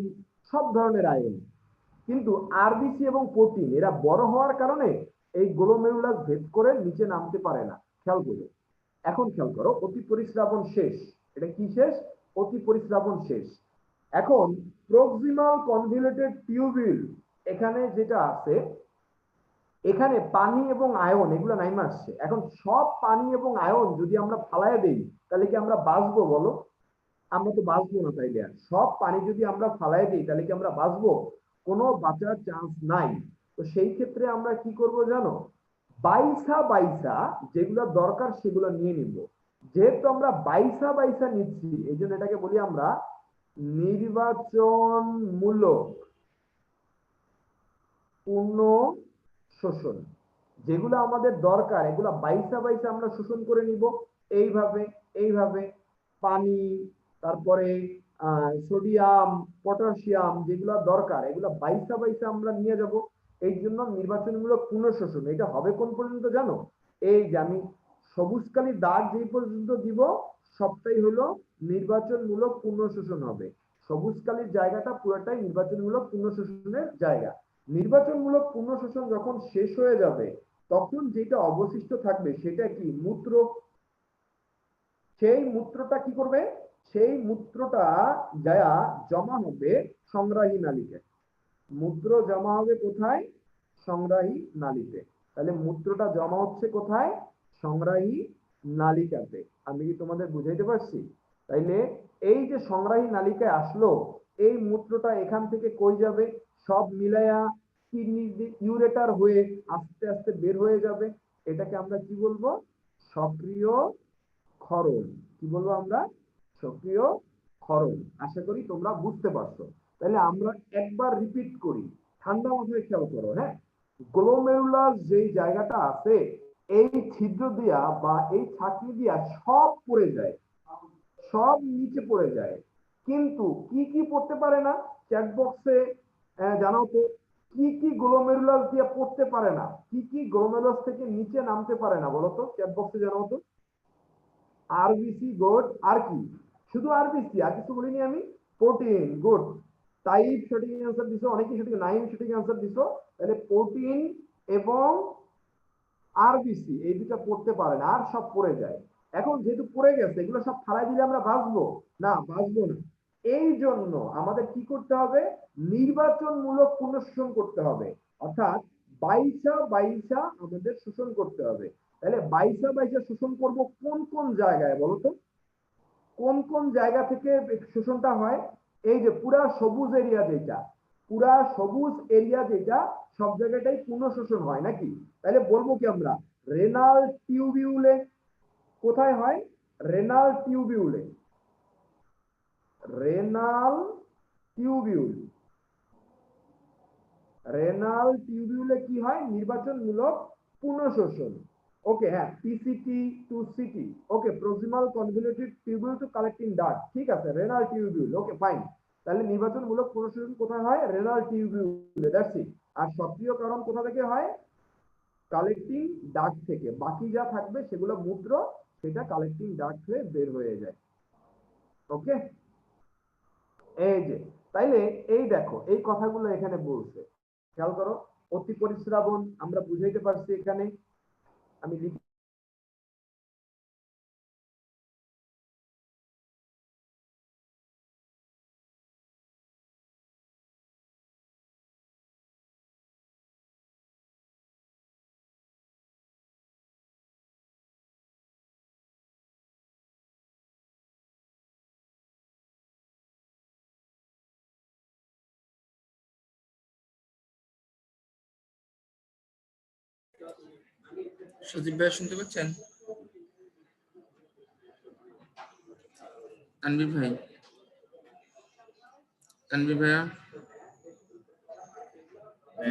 সব ধরনের আয়ন। কিন্তু আরবিসি এবং প্রোটিন এরা বড় হওয়ার কারণে এই গ্লোমেরুলাস ভেদ করে নিচে নামতে পারে না। খেয়াল করো, এখন খেয়াল করো, অতি পরিস্রাবণ শেষ। এটা কি শেষ? অতি পরিস্রাবণ শেষ। এখন প্রক্সিমাল কনভলিউটেড টিউবিল, এখানে যেটা আছে, এখানে পানি এবং আয়ন এগুলো নাইমে আসছে। এখন সব পানি এবং আয়ন যদি আমরা ফালায় দেই, তাহলে কি আমরা বাঁচবো বলো? আমরা তো বাঁচবো না। তাইলে আর সব পানি যদি আমরা ফালায় দিই, তাহলে কি আমরা বাঁচবো? কোনো বাঁচার চান্স নাই। তো সেই ক্ষেত্রে আমরা কি করব জানো? বাইসা বাইসা যেগুলো দরকার সেগুলো নিয়ে নিব। যেহেতু আমরা বাইসা বাইসা নিচ্ছি, এই জন্য এটাকে বলি আমরা নির্বাচনমূলক পূর্ণ শোষণ। যেগুলো আমাদের দরকার এগুলো বাইসা বাইসা আমরা শোষণ করে নিব। এইভাবে এইভাবে পানি, তারপরে সোডিয়াম, পটাশিয়াম যেগুলো দরকার এগুলো বাইসা বাইসা আমরা নিয়ে যাব। এই জন্য নির্বাচনমূলক পুনঃশোষণ। এটা হবে কোন পর্যন্ত জানো? এই যে আমি সবুজ কালি দাগ যেই পর্যন্ত দিব, সবটাই হলো নির্বাচনমূলক পুনঃশোষণ হবে। সবুজ কালির জায়গাটা পুরোটাই নির্বাচনমূলক পুনঃশোষণের জায়গা। নির্বাচনমূলক পুনঃশোষণ যখন শেষ হয়ে যাবে, তখন যেটা অবশিষ্ট থাকবে সেটা কি? মূত্র। সেই মূত্রটা কি করবে? সেই মূত্রটা যায়া জমা হবে সংগ্রাহী নালীতে। মূত্র জমা হবে কোথায়? সংগ্রাহী নালীতে। তাহলে মূত্রটা জমা হচ্ছে কোথায়? সংগ্রাহী নালিকাতে। আমি কি তোমাদের বুঝাইতে পারছি? তাইলে এই যে সংগ্রাহী নালিকায় আসলো, এই মূত্রটা এখান থেকে কই যাবে? সব মিলায়া কিডনি ইউরেটার হয়ে আস্তে আস্তে বের হয়ে যাবে। এটাকে আমরা কি বলবো? সক্রিয় ক্ষরণ। কি বলবো আমরা? সক্রিয় ক্ষরণ। আশা করি তোমরা বুঝতে পারছো। তাহলে আমরা একবার রিপিট করি, ঠান্ডা মাথায় খেয়াল করো। হ্যাঁ, গ্লোমেরুলাস যেই জায়গাটা আছে, এই ছিদ্র দিয়া বা এই ছাকনি দিয়া সব পড়ে যায়, সব নিচে পড়ে যায়। কিন্তু কি কি পড়তে পারে না? চ্যাট বক্সে জানাও তো, কি কি গ্লোমেরুলাস দিয়ে পড়তে পারে না? কি কি গ্লোমেরুলাস থেকে নিচে নামতে পারে না বলো তো? চ্যাট বক্সে জানাও তো। RBC, good. আর কি? শুধু আরবিসি, আর কিছু বলিনি আমি? Protein, good. তাইব সঠিক অ্যান্সার দিছো, অনেকেই সঠিক, নাইম সঠিক অ্যান্সার দিছো। তাহলে প্রোটিন এবং আরবিসি এই দুটা পড়তে পারে না, আর সব পড়ে যায়। এখন যেহেতু পড়ে গেছে, এগুলো সব ফালাই দিলে আমরা বাঁচবো না? বাঁচবো না। এই জন্য আমাদের কি করতে হবে? নির্বাচনমূলক পুনঃশোষণ করতে হবে। অর্থাৎ বাইসা বাইসা আমাদের শোষণ করতে হবে। তাহলে বাইসা বাইসা শোষণ করব কোন কোন জায়গায় বলতো? কোন কোন জায়গা থেকে শোষণটা হয়? এই যে পুরা সবুজ এরিয়া যেটা, পুরা সবুজ এরিয়া যেটা, সব জায়গাটাই পুনঃ শোষণ হয় নাকি? তাহলে বলবো কি আমরা? রেনাল টিউবিউলে। কোথায় হয়? রেনাল টিউবিউলে। Renal tubule. রেনাল টিউবিউলে কি হয়? নির্বাচনমূলক পুনঃশোষণ। ওকে, হ্যাঁ, PCT to CT, okay, proximal convoluted tubule to collecting duct, ঠিক আছে, রেনাল টিউবিউল, ওকে ফাইন। তাহলে নির্বাচনমূলক প্রশোষণ কোথায় হয়? Renal টিউবিউলে, that's it. আর সক্রিয় কারণ কোথা থেকে হয়? কালেক্টিং ডাক্ট থেকে। বাকি যা থাকবে সেগুলো মূত্র, সেটা কালেক্টিং ডাক্ট হয়ে বের হয়ে যায়। ওকে, এই যে, তাইলে এই দেখো এই কথাগুলো এখানে বলছে, খেয়াল করো। অতি পরিশ্রাবণ আমরা বুঝাইতে পারছি এখানে, আমি লিখি। সজীব ভাই শুনতে পাচ্ছেন? তানভীর ভাই, তানভীর ভাইয়া,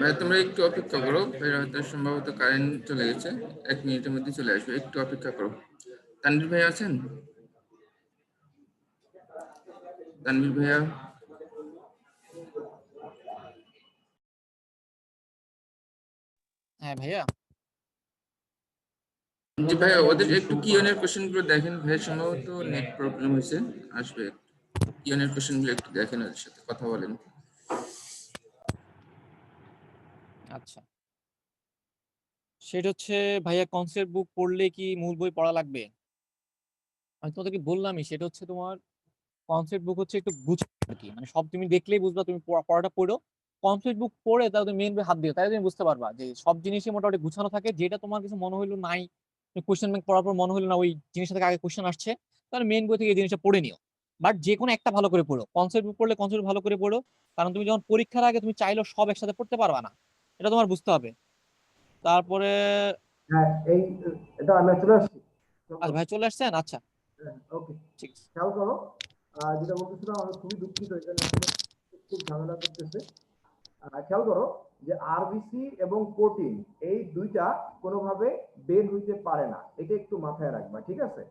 ভাই তোমরা একটু অপেক্ষা করো, ভাই হয়তো সম্ভবত কারেন্ট চলে গেছে, 1 মিনিটের মধ্যে চলে আসবে, একটু অপেক্ষা করো। তানভীর ভাই আছেন? তানভীর ভাইয়া, হ্যাঁ ভাইয়া। জি ভাইয়া, ওদের একটু কিউএনএর কোশ্চেন গুলো দেখেন, ভাই সম্ভবত নেট প্রবলেম হয়েছে, আসবে। কিউএনএর কোশ্চেন গুলো একটু দেখেন, ওদের সাথে কথা বলেন। আচ্ছা, সেটা হচ্ছে ভাইয়া কনসেপ্ট বুক পড়লে কি মূল বই পড়া লাগবে? আমি তোমাদেরকে বললামই, সেটা হচ্ছে তোমার কনসেপ্ট বুক হচ্ছে একটু গুছিয়ে আর কি, মানে সব তুমি দেখলেই বুঝবা, তুমি পড়াটা পড়ো। কনসেপ্ট বুক পড়ে তাহলে তুমি মেন বই হাত দিও, তাই তুমি বুঝতে পারবা যে সব জিনিসই মোটামুটি গুছানো থাকে। যেটা তোমার কিছু মনে হইলো নাই, কোশ্চেন ব্যাংক পড়ার পর মনে হইলো না ওই জিনিসটা থেকে আগে কোশ্চেন আসছে, তাহলে মেন বই থেকে এই জিনিসটা পড়ে নিও। বাট যে কোনো একটা ভালো করে পড়ো, কনসেপ্ট বুক পড়লে কনসেপ্ট ভালো করে পড়ো। কারণ তুমি যখন পরীক্ষার আগে তুমি চাইলেও সব একসাথে পড়তে পারবা না, এটা তোমার বুঝতে হবে। তারপরে হ্যাঁ, এই, এটা আমি চলে আসছি। আচ্ছা ভাই চলে আসছেন, আচ্ছা ওকে, ঠিক আছে। খেয়াল করো। যেটা বলতেছিলাম, আমি খুবই দুঃখিত, এখানে আসলে খুব ঝামেলা করতেছে। খেয়াল করো যে আরবিসি এবং প্রোটিন এই দুইটা কোনোভাবে বের হইতে পারে না, এটা একটু মাথায় রাখবা, ঠিক আছে?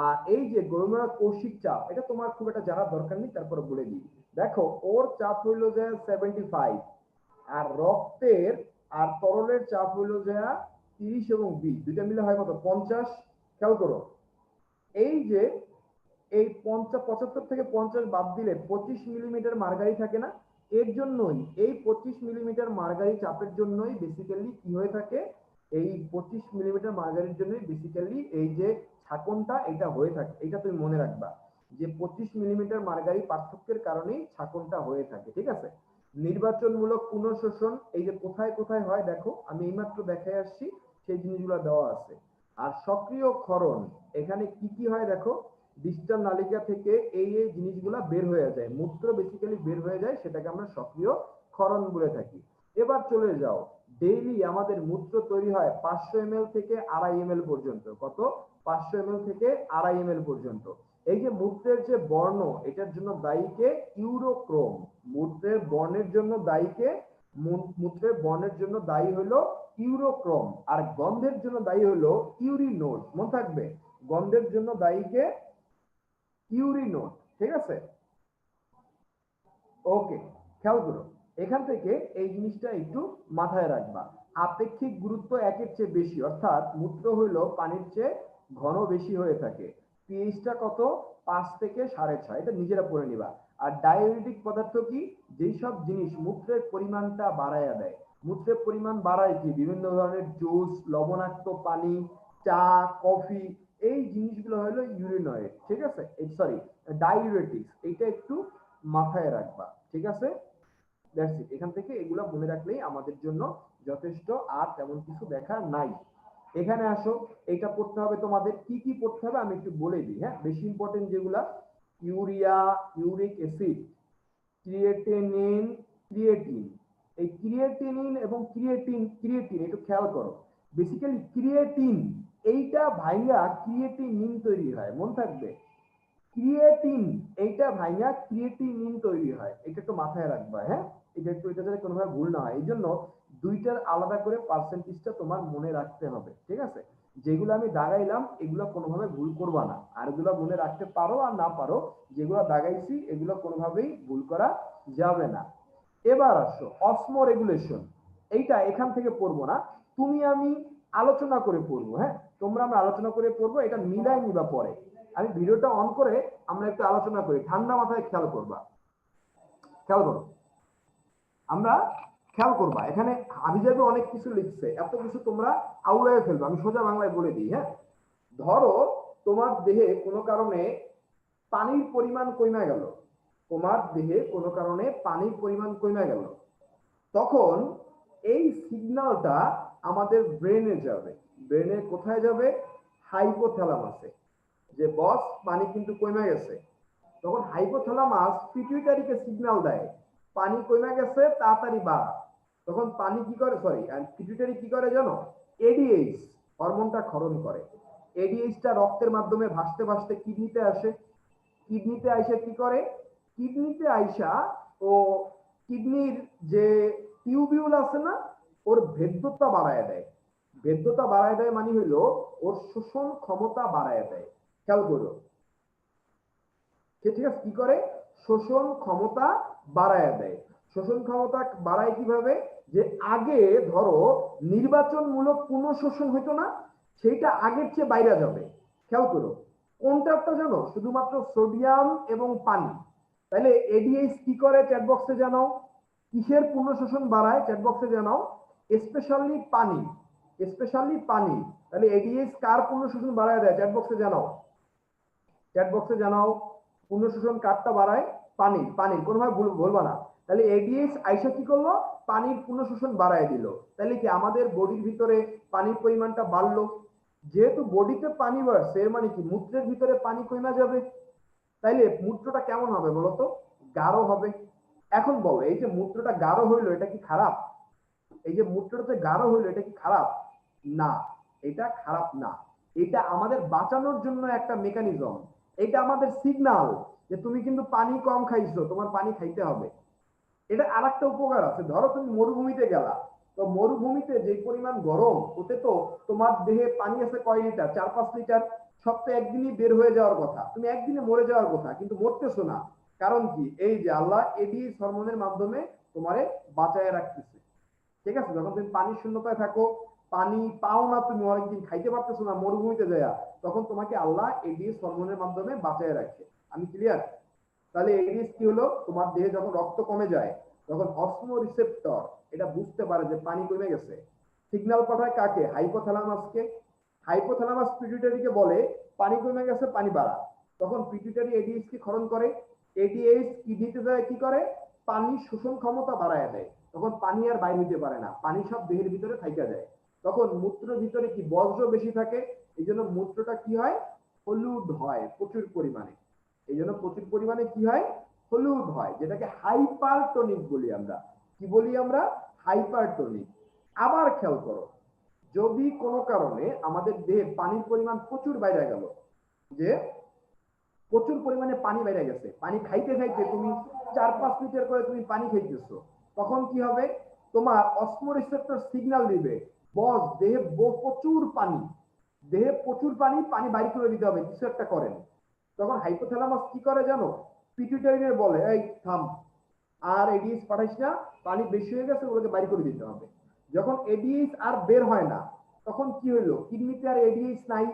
আর এই যে গরুমের কৌশিক চাপ, এটা তোমার খুব একটা জানার দরকার নেই, তারপরে বলে দিই। দেখো, ওর চাপ হইলো যে 75, আর রক্তের আর তরলের চাপ হইলো যে 30 এবং 20, দুইটা মিলে হয় কত? 50। খেয়াল করো, এই যে এই 75 থেকে 50 বাদ দিলে 25 মিলিমিটার মার্গারি থাকে না? এর জন্যই এই 25 মিলিমিটার মার্গারি চাপের জন্যই বেসিক্যালি কি হয়ে থাকে, এই 25 মিলিমিটার মার্গারির জন্যই বেসিক্যালি এই যে ছাকনটা এটা হয়ে থাকে। এটা তুমি মনে রাখবা যে 25 মিলিমিটার মার্গারি পার্থক্যের কারণেই ছাকনটা হয়ে থাকে, ঠিক আছে? নির্বাচনমূলক পুনঃশোষণ এই যে কোথায় কোথায় হয় দেখো, আমি এইমাত্র দেখাই আসছি, সেই জিনিসগুলো দেওয়া আছে। আর সক্রিয় ক্ষরণ এখানে কি কি হয় দেখো, ডিস্টাল নালিকা থেকে এই এই জিনিসগুলা বের হয়ে যায়, মূত্র বেসিক্যালি বের হয়ে যায়, সেটাকে আমরা সক্রিয় ক্ষরণ বলে থাকি। এবার চলে যাও, ডেইলি আমাদের মূত্র তৈরি হয় 500 ml থেকে 2.5 ml পর্যন্ত। কত? 500 ml থেকে 2.5 ml পর্যন্ত। এই যে মূত্রের যে বর্ণ, এটার জন্য দায়ীকে ইউরোক্রোম। মূত্রের বর্ণের জন্য দায়ীকে, মূত্রের বর্ণের জন্য দায়ী হলো ইউরোক্রোম। আর গন্ধের জন্য দায়ী হলো ইউরিনোড, মনে থাকবে, গন্ধের জন্য দায়ীকে ইউরিনোড, ঠিক আছে? ওকে, খেয়াল করো, এখান থেকে এই জিনিসটা একটু মাথায় রাখবা। আপেক্ষিক গুরুত্ব একের চেয়ে বেশি, অর্থাৎ মূত্র হইলো পানির চেয়ে ঘন বেশি হয়ে থাকে। পিএইচটা কত? 5 থেকে 6.5, এটা নিজেরা পড়ে নিবা। আর ডায়োরিটিক পদার্থ কি? যেই সব জিনিস মূত্রের পরিমাণটা বাড়াইয়া দেয়। মূত্রের পরিমাণ বাড়ায় কি? বিভিন্ন ধরনের জুস, লবণাক্ত পানি, চা, কফি, এই জিনিসগুলো হলো ইউরিনয়েড, ঠিক আছে? সরি, ডাইউরেটিক্স, এটা একটু মাথায় রাখবা, ঠিক আছে? দ্যাটস ইট, এখান থেকে এগুলো মনে রাখলেই আমাদের জন্য যথেষ্ট, আর তেমন কিছু দেখা নাই। এখানে আসো, এটা পড়তে হবে তোমাদের। কি কি পড়তে হবে আমি একটু বলে দিই, হ্যাঁ, বেশি ইম্পর্টেন্ট যেগুলা: urea, uric acid, creatinine, creatine. এই ক্রিয়েটিনিন এবং ক্রিয়েটিন, ক্রিয়েটিন একটু খেয়াল করো, বেসিক্যালি ক্রিয়েটিন এইটা ভাইয়া ক্রিয়েটিনিন তৈরি হয়, মন থাকবে। ক্রিয়েটিন এইটা ভাইয়া ক্রিয়েটিনিন তৈরি হয়, এটা একটু মাথায় রাখবা, হ্যাঁ? এটা একটু, এটা যাতে কোনোভাবে ভুল না হয়। এই জন্য দুইটার আলাদা করে পার্সেন্টেজটা তোমার মনে রাখতে হবে, ঠিক আছে? যেগুলো আমি দাগাইলাম এগুলো কোনোভাবে ভুল করবা না, আর এগুলো মনে রাখতে পারো আর না পারো, যেগুলো দাগাইছি এগুলো কোনোভাবেই ভুল করা যাবে না। এবার আসো অসমো রেগুলেশন, এইটা এখান থেকে পড়বো না, তুমি আমি আলোচনা করে পড়বো, হ্যাঁ তোমরা আমরা আলোচনা করে পড়বো, এটা মিলাই নিবা পরে। আমি ভিডিওটা অন করে আমরা একটু আলোচনা করি, ঠান্ডা মাথায় খেয়াল করবা, খেয়াল করো, আমরা খেয়াল করবা এখানে হাবিজাবি অনেক কিছু লিখছে, এত কিছু তোমরা আউড়ায় ফেলবে, আমি সোজা বাংলায় বলে দিই, হ্যাঁ। ধরো তোমার দেহে কোনো কারণে পানির পরিমাণ কমে গেল, তোমার দেহে কোনো কারণে পানির পরিমাণ কমে গেল, তখন এই সিগন্যালটা আমাদের ব্রেনে যাবে। ব্রেনে কোথায় যাবে? হাইপোথ্যালামাসে, যে বস পানি কিন্তু কমে গেছে। তখন হাইপোথ্যালামাস পিটুইটারিকে সিগন্যাল দেয় পানি কমে গেছে, তাড়াতাড়ি বাড়া। তখন পানি কি করে, সরি পিটুইটারি কি করে জানো? এডিএইচ হরমোনটা ক্ষরণ করে। এডিএইচটা রক্তের মাধ্যমে ভাসতে ভাসতে কিডনিতে আসে, কিডনিতে আইসা কি করে? কিডনিতে আইসা ও কিডনির যে টিউবিউল আছে না, ওর ভেদ্যতা বাড়ায় দেয়। ভেদ্যতা বাড়ায় দেয় মানে হইলো ওর শোষণ ক্ষমতা বাড়ায় দেয়। খেয়াল করো, ঠিক আছে? কি করে? শোষণ ক্ষমতা বাড়ায় দেয়। শোষণ ক্ষমতা বাড়ায় কিভাবে? যে আগে ধরো নির্বাচনমূলক কোনো শোষণ হইতো না, সেইটা আগের চেয়ে বাইরে যাবে। খেয়াল করো, কোনটা জানো? শুধুমাত্র সোডিয়াম এবং পানি। তাহলে এডিএইচ কি করে চ্যাট বক্সে জানাও? কিসের পূর্ণ শোষণ বাড়ায় চ্যাট বক্সে জানাও? স্পেশালি পানি, স্পেশালি পানি। তাহলে এডিএইচ কার পূর্ণ শোষণ বাড়ায় দেয় চ্যাট বক্সে জানাও, চ্যাট বক্সে জানাও। পূর্ণ শোষণ কারটা বাড়ায়? পানি, পানি কোনোভাবে বলবা না। তাহলে এডিএইচ আইসা কি করলো? পানির পূর্ণ শোষণ বাড়ায় দিল। তাহলে কি আমাদের বডির ভিতরে পানির পরিমাণটা বাড়লো? যেহেতু বডিতে পানি বাড়ছে এর মানে কি মূত্রের ভিতরে পানি কমে যাবে। তাইলে মূত্রটা কেমন হবে বলতো? গাঢ় হবে। এখন বলো এই যে মূত্রটা গাঢ় হইলো এটা কি খারাপ? এই যে মূত্রটা যে গাঢ় হইলো এটা কি খারাপ? না, এটা খারাপ না। এটা আমাদের বাঁচানোর জন্য একটা মেকানিজম। এটা আমাদের সিগন্যাল যে তুমি কিন্তু পানি কম খাইছো, তোমার পানি খাইতে হবে। এটা আরেকটা উপকার আছে, ধরো তুমি মরুভূমিতে গেলা, তো মরুভূমিতে যে পরিমাণ গরম, ওতে তো তোমার দেহে পানি আছে কয় লিটার? 4-5 লিটার। সব তো একদিনই বের হয়ে যাওয়ার কথা, তুমি একদিনে মরে যাওয়ার কথা, কিন্তু মরতেছো না। কারণ কি? এই যে আল্লাহ এডিএইচ হরমোনের মাধ্যমে তোমারে বাঁচায় রাখতেছে, ঠিক আছে? যখন তুমি পানি শূন্যতায় থাকো, পানি পাও না, তুমি অনেকদিন খাইতে পারতেছো না মরুভূমিতে যায়া, তখন তোমাকে আল্লাহ এডিএইচ হরমোনের মাধ্যমে বাঁচায় রাখে। আমি ক্লিয়ার? তাহলে এডিএইচ কি হলো? তোমার দেহে যখন রক্ত কমে যায় তখন অসমো রিসেপ্টর এটা বুঝতে পারে যে পানি কমে গেছে, সিগন্যাল পাঠায় কাকে? হাইপোথ্যালামাসকে। হাইপোথ্যালামাস পিটুইটারিকে বলে পানি কমে গেছে, পানি বাড়া। তখন পিটুইটারি এডিএইচ কে ক্ষরণ করে। এডিএইচ কিডনিতে যায় কি করে? পানির শোষণ ক্ষমতা বাড়ায় দেয়। তখন পানি আর বাইরে হইতে পারে না, পানি সব দেহের ভিতরে থাইকা যায়। তখন মূত্রের ভিতরে কি বজ্র বেশি থাকে, এই জন্য মূত্রটা কি হয়? হলুদ হয় প্রচুর পরিমাণে। এই জন্য প্রচুর পরিমাণে কি হয়? হলুদ হয়, যেটাকে হাইপারটোনিক বলি আমরা। কি বলি আমরা? হাইপারটোনিক। আবার খেয়াল করো, যদি কোনো কারণে আমাদের দেহে পানির পরিমাণ প্রচুর বাইরে গেল, যে প্রচুর পরিমাণে পানি বাইরে গেছে, পানি খাইতে খাইতে তুমি 4-5 লিটার করে তুমি পানি খাইতেছো, তখন কি হবে? তোমার অসমো রিসেপ্টর সিগন্যাল দিবে, বস দেহে প্রচুর পানি, দেহে প্রচুর পানি, পানি বাইরে করে দিতে হবে, কিছু একটা করেন। তখন হাইপোথ্যালামাস কি করে জানো? পিটুইটারিকে বলে এই থাম, আর এডিএইচ পাঠাইস না, পানি বেশি হয়ে গেছে, ওগুলোকে বাইরে করে দিতে হবে। যখন এডিএইচ আর বের হয় না, তখন কি হইলো? কিডনিতে আর এডিএইচ নাই,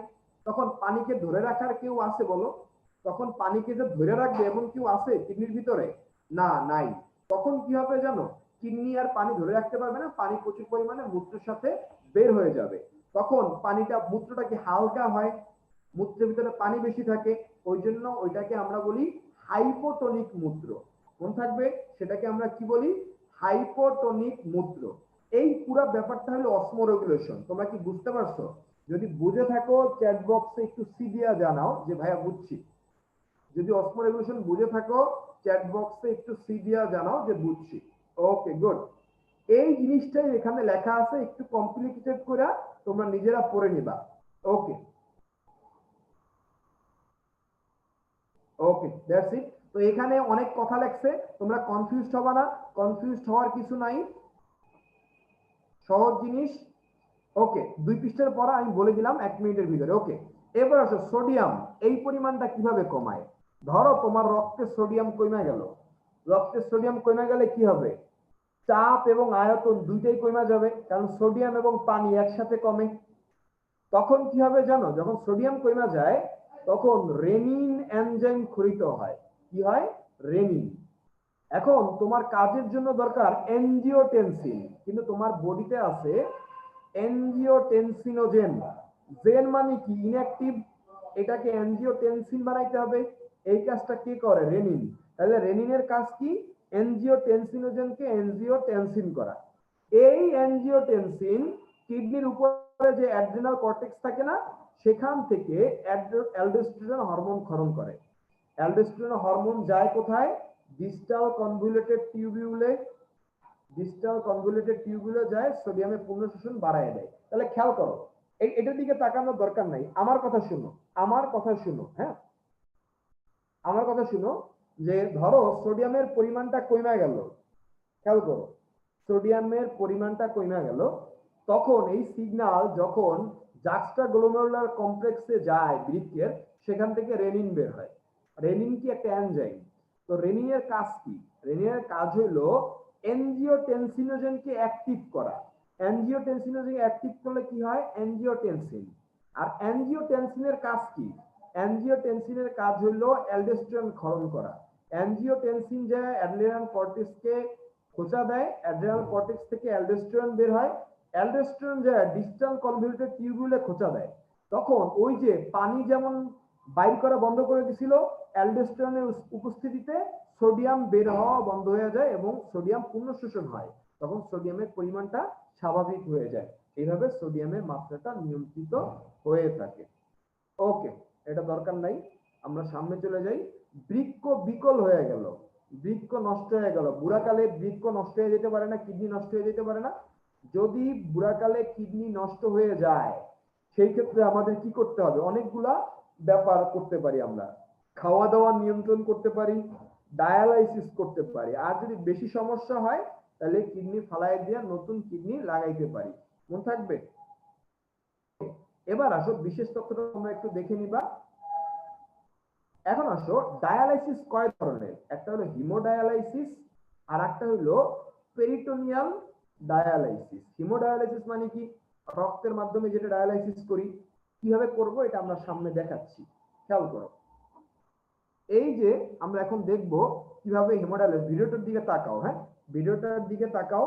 তখন পানিকে ধরে রাখার কেউ আছে বলো? তখন পানিকে যে ধরে রাখবে এমন কেউ আছে কিডনির ভিতরে? না, নাই। তখন কি হবে জানো? কিডনি আর পানি ধরে রাখতে পারবে না, পানি প্রচুর পরিমাণে মূত্রের সাথে বের হয়ে যাবে। তখন পানিটা, মূত্রটা কি হালকা হয়, মূত্রের ভিতরে পানি বেশি থাকে, ওই জন্য ওইটাকে আমরা বলি হাইপোটনিক মূত্র। মনে থাকবে, সেটাকে আমরা কি বলি? হাইপোটনিক মূত্র। এই পুরো ব্যাপারটা হলো অসমো রেগুলেশন। তোমরা কি বুঝতে পারছো? যদি বুঝে থাকো চ্যাট বক্সে একটু সি দিয়া জানাও যে ভাইয়া বুঝছি। যদি অসমো রেগুলেশন বুঝে থাকো চ্যাট বক্সে একটু সি দিয়া জানাও যে বুঝছি। ওকে, গুড। এই জিনিসটাই এখানে লেখা আছে, একটু কমপ্লিকেটেড করে তোমরা নিজেরা পড়ে নিবা। ওকে, ওকে, দ্যাটস ইট। তো এখানে অনেক কথা লেখছে, তোমরা কনফিউজড হবা না, কনফিউজড হওয়ার কিছু নাই। সহজ জিনিস। ওকে, 2 পৃষ্ঠার পর আমি বলে দিলাম 1 মিনিটের ভিতরে। ওকে, এবার আসো সোডিয়াম এই পরিমাণটা কিভাবে কমায়। ধরো তোমার রক্তে সোডিয়াম কমে গেল, রক্তে সোডিয়াম কমে গেলে কি হবে, চাপ এবং আয়তন দুইটাই কমে যাবে, কারণ সোডিয়াম এবং পানি একসাথে কমে। তখন কি হবে জানো, যখন সোডিয়াম কমে যায় তখন রেনিন এনজাইম ক্ষরিত হয়। কি হয়? রেনিন। এখন তোমার কাজের জন্য দরকার এনজিওটেনসিন, কিন্তু তোমার বডিতে আছে এনজিওটেনসিনোজেন। জেন মানে কি? ইনঅ্যাক্টিভ। এটাকে এনজিওটেনসিন বানাইতে হবে। এই কাজটা কে করে? রেনিন। তাহলে রেনিনের কাজ কি? এনজিওটেনসিনোজেনকে এনজিওটেনসিন করা। এই এনজিওটেনসিন কিডনির উপরে যে অ্যাড্রিনাল কর্টেক্স থাকে না, সেখান থেকে অ্যালডোস্টেরন হরমোন ক্ষরণ করে। অ্যালডোস্টেরন হরমোন যায় কোথায়? ডিস্টাল কনভলিউটেড টিউবিউলে। ডিস্টাল কনভলিউটেড টিউবিউলে যায়, সোডিয়ামের পূর্ণ শোষণ বাড়ায় দেয়। তাহলে খেয়াল করো, এটার দিকে তাকানোর দরকার নাই, আমার কথা শুনো, আমার কথা শুনো, হ্যাঁ আমার কথা শুনো। যে ধরো সোডিয়ামের পরিমাণটা কমে গেল, খেয়াল করো, সোডিয়ামের পরিমাণটা কমে গেল, তখন এই সিগন্যাল যখন জাক্সটাগ্লোমেরুলার কমপ্লেক্সে যায় বৃক্কের, সেখান থেকে রেনিন বের হয়। রেনিন কি? একটা এনজাইম। তো রেনিনের কাজ কি? রেনিনের কাজ হলো এনজিওটেনসিনোজেনকে অ্যাক্টিভ করা। এনজিওটেনসিনোজেন অ্যাক্টিভ করলে কি হয়? এনজিওটেনসিন। আর এনজিওটেনসিনের কাজ কি? এনজিওটেনসিনের কাজ হলো অ্যালডোস্টেরন ক্ষরণ করা। এনজিওটেনসিন যে অ্যাড্রিনাল কর্টেক্সকে খোঁচা দেয়, অ্যাড্রিনাল কর্টেক্স থেকে অ্যালডোস্টেরন বের হয়, অ্যালডোস্টেরন যে ডিস্টাল কনভলিউটেড টিউবিউলে খোঁচা দেয়, তখন ওই যে পানি যেমন বাইর করা বন্ধ করে দিছিল, অ্যালডোস্টেরনের উপস্থিতিতে সোডিয়াম বের হওয়া বন্ধ হয়ে যায় এবং সোডিয়াম পূর্ণ শোষণ হয়। তখন সোডিয়ামের পরিমাণটা স্বাভাবিক হয়ে যায়। এইভাবে সোডিয়ামের মাত্রাটা নিয়ন্ত্রিত হয়ে থাকে। ওকে, এটা দরকার নাই, আমরা সামনে চলে যাই। বৃক্ক বিকল হয়ে গেল, বৃক্ক নষ্ট হয়ে গেল। বুড়াকালে বৃক্ক নষ্ট হয়ে যেতে পারে না? কিডনি নষ্ট হয়ে যেতে পারে না? যদি বুড়াকালে কিডনি নষ্ট হয়ে যায়, সেই ক্ষেত্রে আমাদের কি করতে হবে? অনেকগুলা ব্যাপার করতে পারি আমরা। খাওয়া দাওয়া নিয়ন্ত্রণ করতে পারি, ডায়ালাইসিস করতে পারি, আর যদি বেশি সমস্যা হয় তাহলে কিডনি ফালাই দিয়ে নতুন কিডনি লাগাইতে পারি। মনে থাকবে? এবার আসো বিশেষ তথ্যটা আমরা একটু দেখে নিবা। এখন আসো, ডায়ালাইসিস কয় ধরনের? একটা হলো হিমোডায়ালাইসিস, আর একটা হলো পেরিটোনিয়াল ডায়ালাইসিস। হিমোডায়ালাইসিস মানে কি? রক্তের মাধ্যমে যেটা ডায়ালাইসিস করি। কিভাবে করব এটা আমরা সামনে দেখাচ্ছি, খেয়াল করো। এই যে আমরা এখন দেখব কিভাবে হিমোডায়ালাইসিস। ভিডিওটার দিকে তাকাও, হ্যাঁ ভিডিওটার দিকে তাকাও,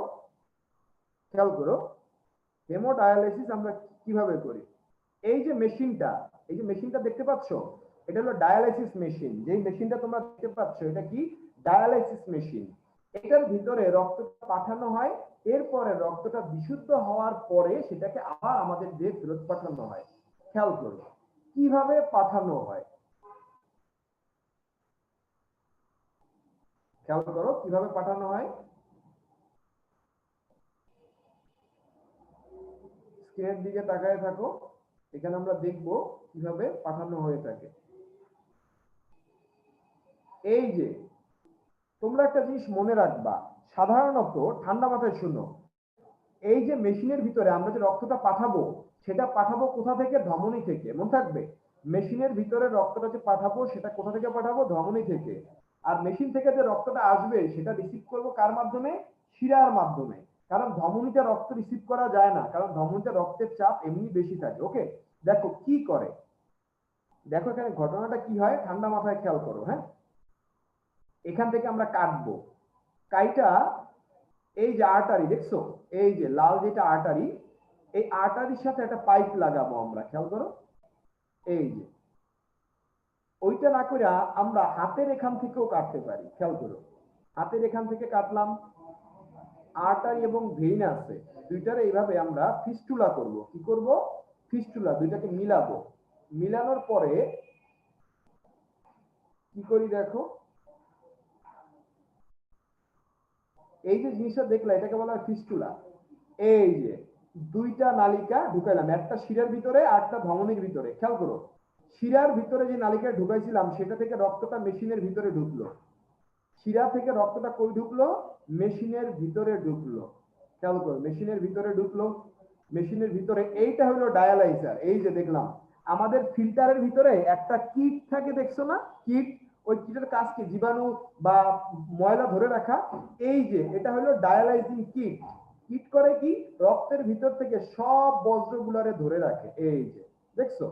খেয়াল করো। হেমোডায়ালাইসিস আমরা কিভাবে করি। এই যে মেশিনটা, এই যে মেশিনটা দেখতে পাচ্ছ, এটা হলো ডায়ালাইসিস মেশিন। যেই মেশিনটা তোমরা দেখতে পাচ্ছ, এটা কি? Dialysis machine. এটার ভিতরে রক্ত পাঠানো হয়, এরপরে রক্তটা বিশুদ্ধ হওয়ার পরে সেটাকে আবার আমাদের দেহে ফেরত পাঠানো হয়। খেয়াল করো কিভাবে পাঠানো হয়, খেয়াল করো কিভাবে পাঠানো হয়। স্ক্রিনের দিকে তাকায় থাকো, এখানে আমরা দেখব কিভাবে পাঠানো হয়ে থাকে। এই যে তোমরা একটা জিনিস মনে রাখবা, সাধারণত ঠান্ডা মাথায় শুনো, এই যে মেশিনের ভিতরে আমরা যে রক্তটা পাঠাবো, সেটা পাঠাবো কোথা থেকে? ধমনী থেকে। মনে থাকবে, মেশিনের ভিতরে রক্তটা যে পাঠাবো সেটা কোথা থেকে পাঠাবো? ধমনী থেকে। আর মেশিন থেকে যে রক্তটা আসবে সেটা রিসিভ করবো কার মাধ্যমে? শিরার মাধ্যমে। কারণ ধমনীতে রক্ত রিসিভ করা যায় না, কারণ ধমনীতে রক্তের চাপ এমনি বেশি থাকে। ওকে, দেখো কি করে, দেখো এখানে ঘটনাটা কি হয়, ঠান্ডা মাথায় খেয়াল করো। হ্যাঁ, এখান থেকে আমরা কাটবো, কাইটা এই যে আর্টারি দেখছো, এই যে লাল যেটা আর্টারি, এই আর্টারির সাথে একটা পাইপ লাগাবো আমরা। খেয়াল করো, এই যে ওইটা না করে আমরা হাতের এখান থেকেও কাটতে পারি। খেয়াল করো, হাতের এখান থেকে কাটলাম। আর্টারি এবং ভেইন আছে দুইটারে, এইভাবে আমরা ফিস্টুলা করব। কি করব? ফিস্টুলা, দুইটাকে মিলাবো। মিলানোর পরে কি করি দেখো, এই যে জিনিসটা দেখলা, এটাকে বলা হয় ফিস্টুলা। এই যে দুইটা নালিকা ঢুকাইলাম, একটা শিরার ভিতরে আর একটা ধমনীর ভিতরে। খেয়াল করো, শিরার ভিতরে যে নালিকা ঢুকাইছিলাম সেটা থেকে রক্তটা মেশিনের ভিতরে ঢুকলো, শিরা থেকে রক্তটা কই ঢুকলো? মেশিনের ভিতরে ঢুকলো। খেয়াল করো, মেশিনের ভিতরে ঢুকলো, মেশিনের ভিতরে এইটা হলো ডায়ালাইজার। এই যে দেখলাম আমাদের ফিল্টারের ভিতরে একটা কিট থাকে, দেখছো না কিট? ওই কিটের কাজ কি? জীবাণু বা ময়লা ধরে রাখা। এই যে এটা হলো ডায়ালাইজিং কিট। কিট করে কি? রক্তের ভিতর থেকে সব বজ্রগুলারে ধরে রাখে। এই যে দেখছো,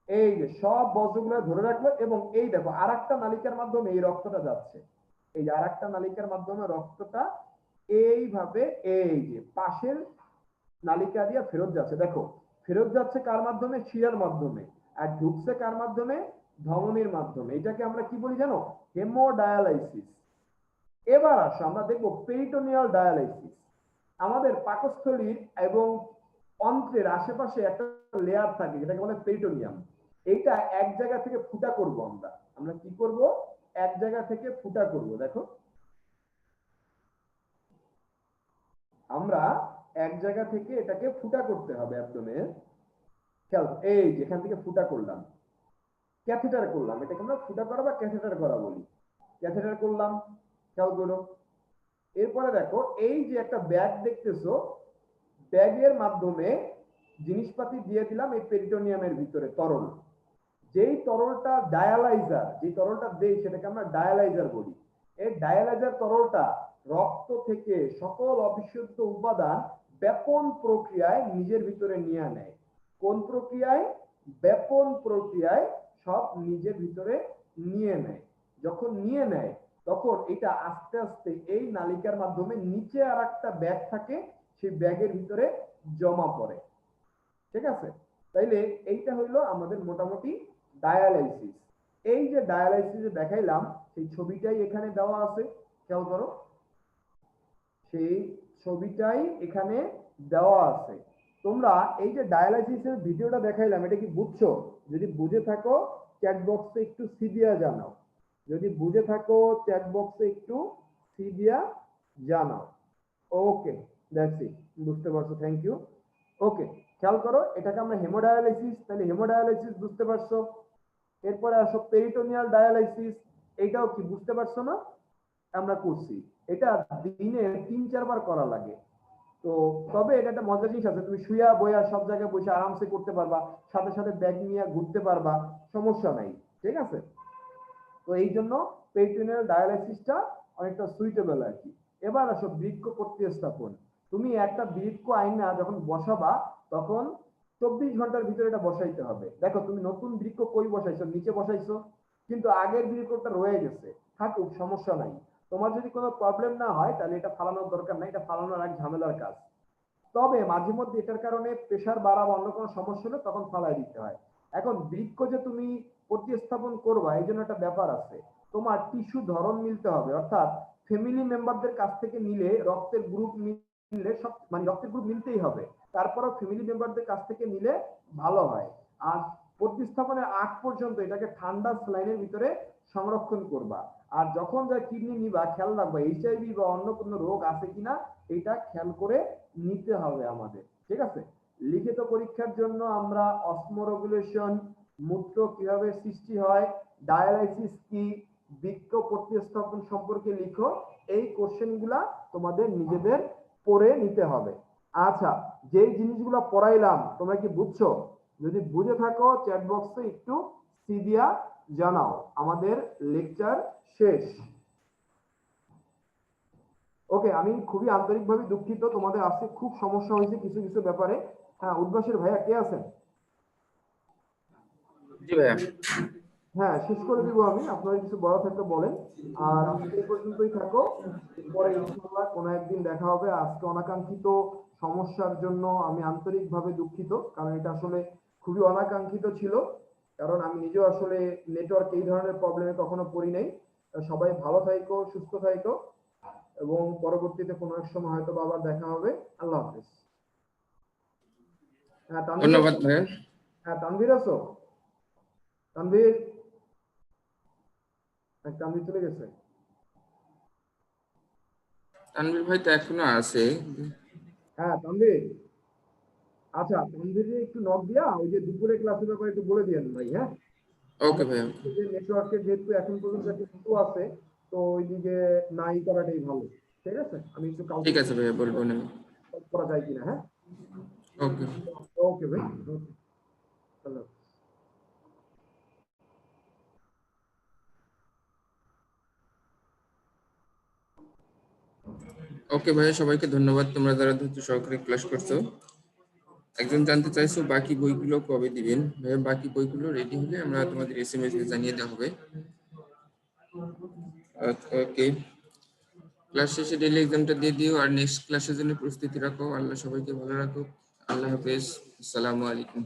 এই যে সব বজ্রগুলো ধরে রাখলো, এবং এই দেখো আরেকটা নালিকার মাধ্যমে এই রক্তটা যাচ্ছে। এই যে আরেকটা নালিকার মাধ্যমে রক্তটা এইভাবে এই যে পাশের নালিকা দিয়ে ফেরত যাচ্ছে। দেখো ফেরত যাচ্ছে কার মাধ্যমে? শিরার মাধ্যমে। আর ঢুকছে কার মাধ্যমে? ধমনীর মাধ্যমে। এটাকে আমরা কি বলি জানো? হেমোডায়ালাইসিস। এবার আসো আমরা দেখবো পেরিটোনিয়াল ডায়ালাইসিস। আমাদের পাকস্থলীর এবং অন্ত্রের আশেপাশে একটা লেয়ার থাকে যেটাকে বলে পেরিটোনিয়াম। এইটা এক জায়গা থেকে ফুটা করব আমরা। আমরা কি করব? এক জায়গা থেকে ফুটা করব। দেখো আমরা এক জায়গা থেকে এটাকে ফুটা করতে হবে অ্যাবডোমেন। খেয়াল, এই যেখান থেকে ফুটা করলাম, ক্যাথেটার করলাম, এটাকে আমরা ফুটা করা বা ক্যাথেটার করা বলি। ক্যাথেটার করলাম, খেয়াল করো। এরপরে দেখো এই যে একটা ব্যাগ দেখতেছো, ব্যাগের মাধ্যমে জিনিসপাতি দিয়ে দিলাম এই পেরিটোনিয়ামের ভিতরে তরল। যেই তরলটা ডায়ালাইজার, যে তরলটা দেই সেটাকে আমরা ডায়ালাইজার বলি। এই ডায়ালাইজার তরলটা রক্ত থেকে সকল অবিশুদ্ধ উপাদান ব্যাপন প্রক্রিয়ায় নিজের ভিতরে নিয়ে নেয়। কোন প্রক্রিয়ায়? ব্যাপন প্রক্রিয়ায় সব নিজের ভিতরে নিয়ে নেয়। যখন নিয়ে নেয় তখন এটা আস্তে আস্তে এই নালিকার মাধ্যমে নিচে আর একটা ব্যাগ থাকে, সেই ব্যাগের ভিতরে জমা পড়ে। ঠিক আছে? তাইলে এইটা হইলো আমাদের মোটামুটি ডায়ালাইসিস। এই যে ডায়ালাইসিসে দেখাইলাম সেই ছবিটাই এখানে দেওয়া আছে, খেয়াল করো, সেই ছবিটাই এখানে দেওয়া আছে। তোমরা এই যে ডায়ালাইসিসের ভিডিওটা দেখাইলাম, এটা কি বুঝছো? যদি বুঝে থাকো চ্যাট বক্সে একটু সি দিয়া জানাও। যদি বুঝে থাকো চ্যাট বক্সে একটু সি দিয়া জানাও। ওকে, দ্যাটস ইট। বুঝতে পারছো? Thank you. ওকে, খেয়াল করো, এটাকে আমরা হেমোডায়ালাইসিস, তাহলে হেমোডায়ালাইসিস বুঝতে পারছো। এরপরে আসো পেরিটোনিয়াল ডায়ালাইসিস। এইটাও কি বুঝতে পারছো না? আমরা করছি এটা দিনে 3-4 বার করা লাগে। তো তবে এটা একটা মজার জিনিস আছে, তুমি শুয়া বইয়া সব জায়গায় বসে আরামসে করতে পারবা, সাথে সাথে ব্যাগ নিয়ে ঘুরতে পারবা, সমস্যা নাই। ঠিক আছে? তো এই জন্য পেরিটোনিয়াল ডায়ালাইসিসটা অনেকটা সুইটেবল আর কি। এবার আসো বৃক্ক প্রতিস্থাপন। তুমি একটা বৃক্ক আইনা যখন বসাবা তখন 24 ঘন্টার ভিতরে এটা বসাইতে হবে। দেখো তুমি নতুন বৃক্ক কই বসাইছো? নিচে বসাইছো, কিন্তু আগের বৃক্কটা রয়ে গেছে, থাকুক, সমস্যা নাই। তোমার যদি কোনো প্রবলেম না হয় তাহলে এটা ফালানোর দরকার নাই, এটা ফালানোর এক ঝামেলার কাজ। তবে মাঝে মধ্যে এটার কারণে প্রেসার বাড়া বা অন্য কোনো সমস্যা হলে তখন ফালাই দিতে হয়। এখন বৃক্ক যে তুমি প্রতিস্থাপন করবা, এই জন্য একটা ব্যাপার আছে। তোমার টিস্যু ধরন মিলতে হবে, অর্থাৎ ফ্যামিলি মেম্বারদের কাছ থেকে নিলে রক্তের গ্রুপ মিললে সব, মানে রক্তের গ্রুপ মিলতেই হবে, তারপরও ফ্যামিলি মেম্বারদের কাছ থেকে নিলে ভালো হয়। আর প্রতিস্থাপনের আগ পর্যন্ত এটাকে ঠান্ডা স্যালাইনের ভিতরে সংরক্ষণ করবা। আর যখন যা কিডনি নিবা খেয়াল রাখবা এইচআইভি বা অন্য কোনো রোগ আছে কিনা এটা খেয়াল করে নিতে হবে আমাদের। ঠিক আছে? লিখিত পরীক্ষার জন্য আমরা অসমোরেগুলেশন, মূত্র কিভাবে সৃষ্টি হয়, ডায়ালাইসিস কি, বৃক্ক প্রতিস্থাপন সম্পর্কে লিখো। এই কোশ্চেনগুলা তোমাদের নিজেদের পড়ে নিতে হবে। আচ্ছা, যেই জিনিসগুলো পড়াইলাম তোমরা কি বুঝছো? যদি বুঝে থাকো চ্যাট বক্সে একটু সি দিয়া জানাও। আমাদের লেকচার শেষ। ওকে, আমি খুবই আন্তরিকভাবে দুঃখিত, তোমাদের আজকে খুব সমস্যা হয়েছে কিছু কিছু ব্যাপারে। হ্যাঁ, উদ্ভাসের ভাইয়া কে আছেন? জি ভাইয়া। হ্যাঁ, শেষ করে দিব আমি, আপনারা কিছু বলা থাকলে বলেন। আর আজকে এই পর্যন্তই থাকো, পরে ইনশাআল্লাহ কোনো একদিন দেখা হবে। আজকে অনাকাঙ্ক্ষিত সমস্যার জন্য আমি আন্তরিকভাবে দুঃখিত, কারণ এটা আসলে খুবই অনাকাঙ্ক্ষিত ছিল। কারণ আমি নিজেও আসলে নেটওয়ার্ক এই ধরনের প্রবলেমে কখনো পড়ি নাই। সবাই ভালো থাইকো, সুস্থ থাইকো, এবং পরবর্তীতে কোনো এক সময় হয়তো আবার দেখা হবে। আল্লাহ হাফেজ। হ্যাঁ তানভীর ধন্যবাদ আছো? ভাইয়া। হ্যাঁ তানভীর আছো? তানভীর? তানভীর চলে গেছে। তানভীর ভাই তো এখনো আছে। হ্যাঁ তানভীর, আচ্ছা তানভীর একটু নক দিয়া ওই যে দুপুরে ক্লাসের ব্যাপারে একটু বলে দিয়েন ভাই। হ্যাঁ, ওকে আমার ভাইয়া। যে নেটওয়ার্কের যেহেতু এখন পর্যন্ত একটা ইস্যু আছে, তো ওইদিকে নাই করাটাই ভালো। ঠিক আছে? আমি একটু কাউকে ঠিক আছে ভাইয়া, বলবো না। করা যায় কিনা। হ্যাঁ, ওকে। ওকে ভাই, ওকে। ওকে ভাইয়া, সবাইকে ধন্যবাদ তোমরা যারা ধৈর্য সহকারে ক্লাস করছো। একজন জানতে চাইছো বাকি বইগুলো কবে দিবেন। ভাইয়া বাকি বইগুলো রেডি হলে আমরা তোমাদের এসএমএস এ জানিয়ে দেওয়া হবে। ওকে, ক্লাস শেষে ডেইলি এক্সামটা দিয়ে দিও আর নেক্সট ক্লাসের জন্য প্রস্তুতি রাখো। আল্লাহ সবাইকে ভালো রাখো। আল্লাহ হাফেজ, আসসালামু আলাইকুম।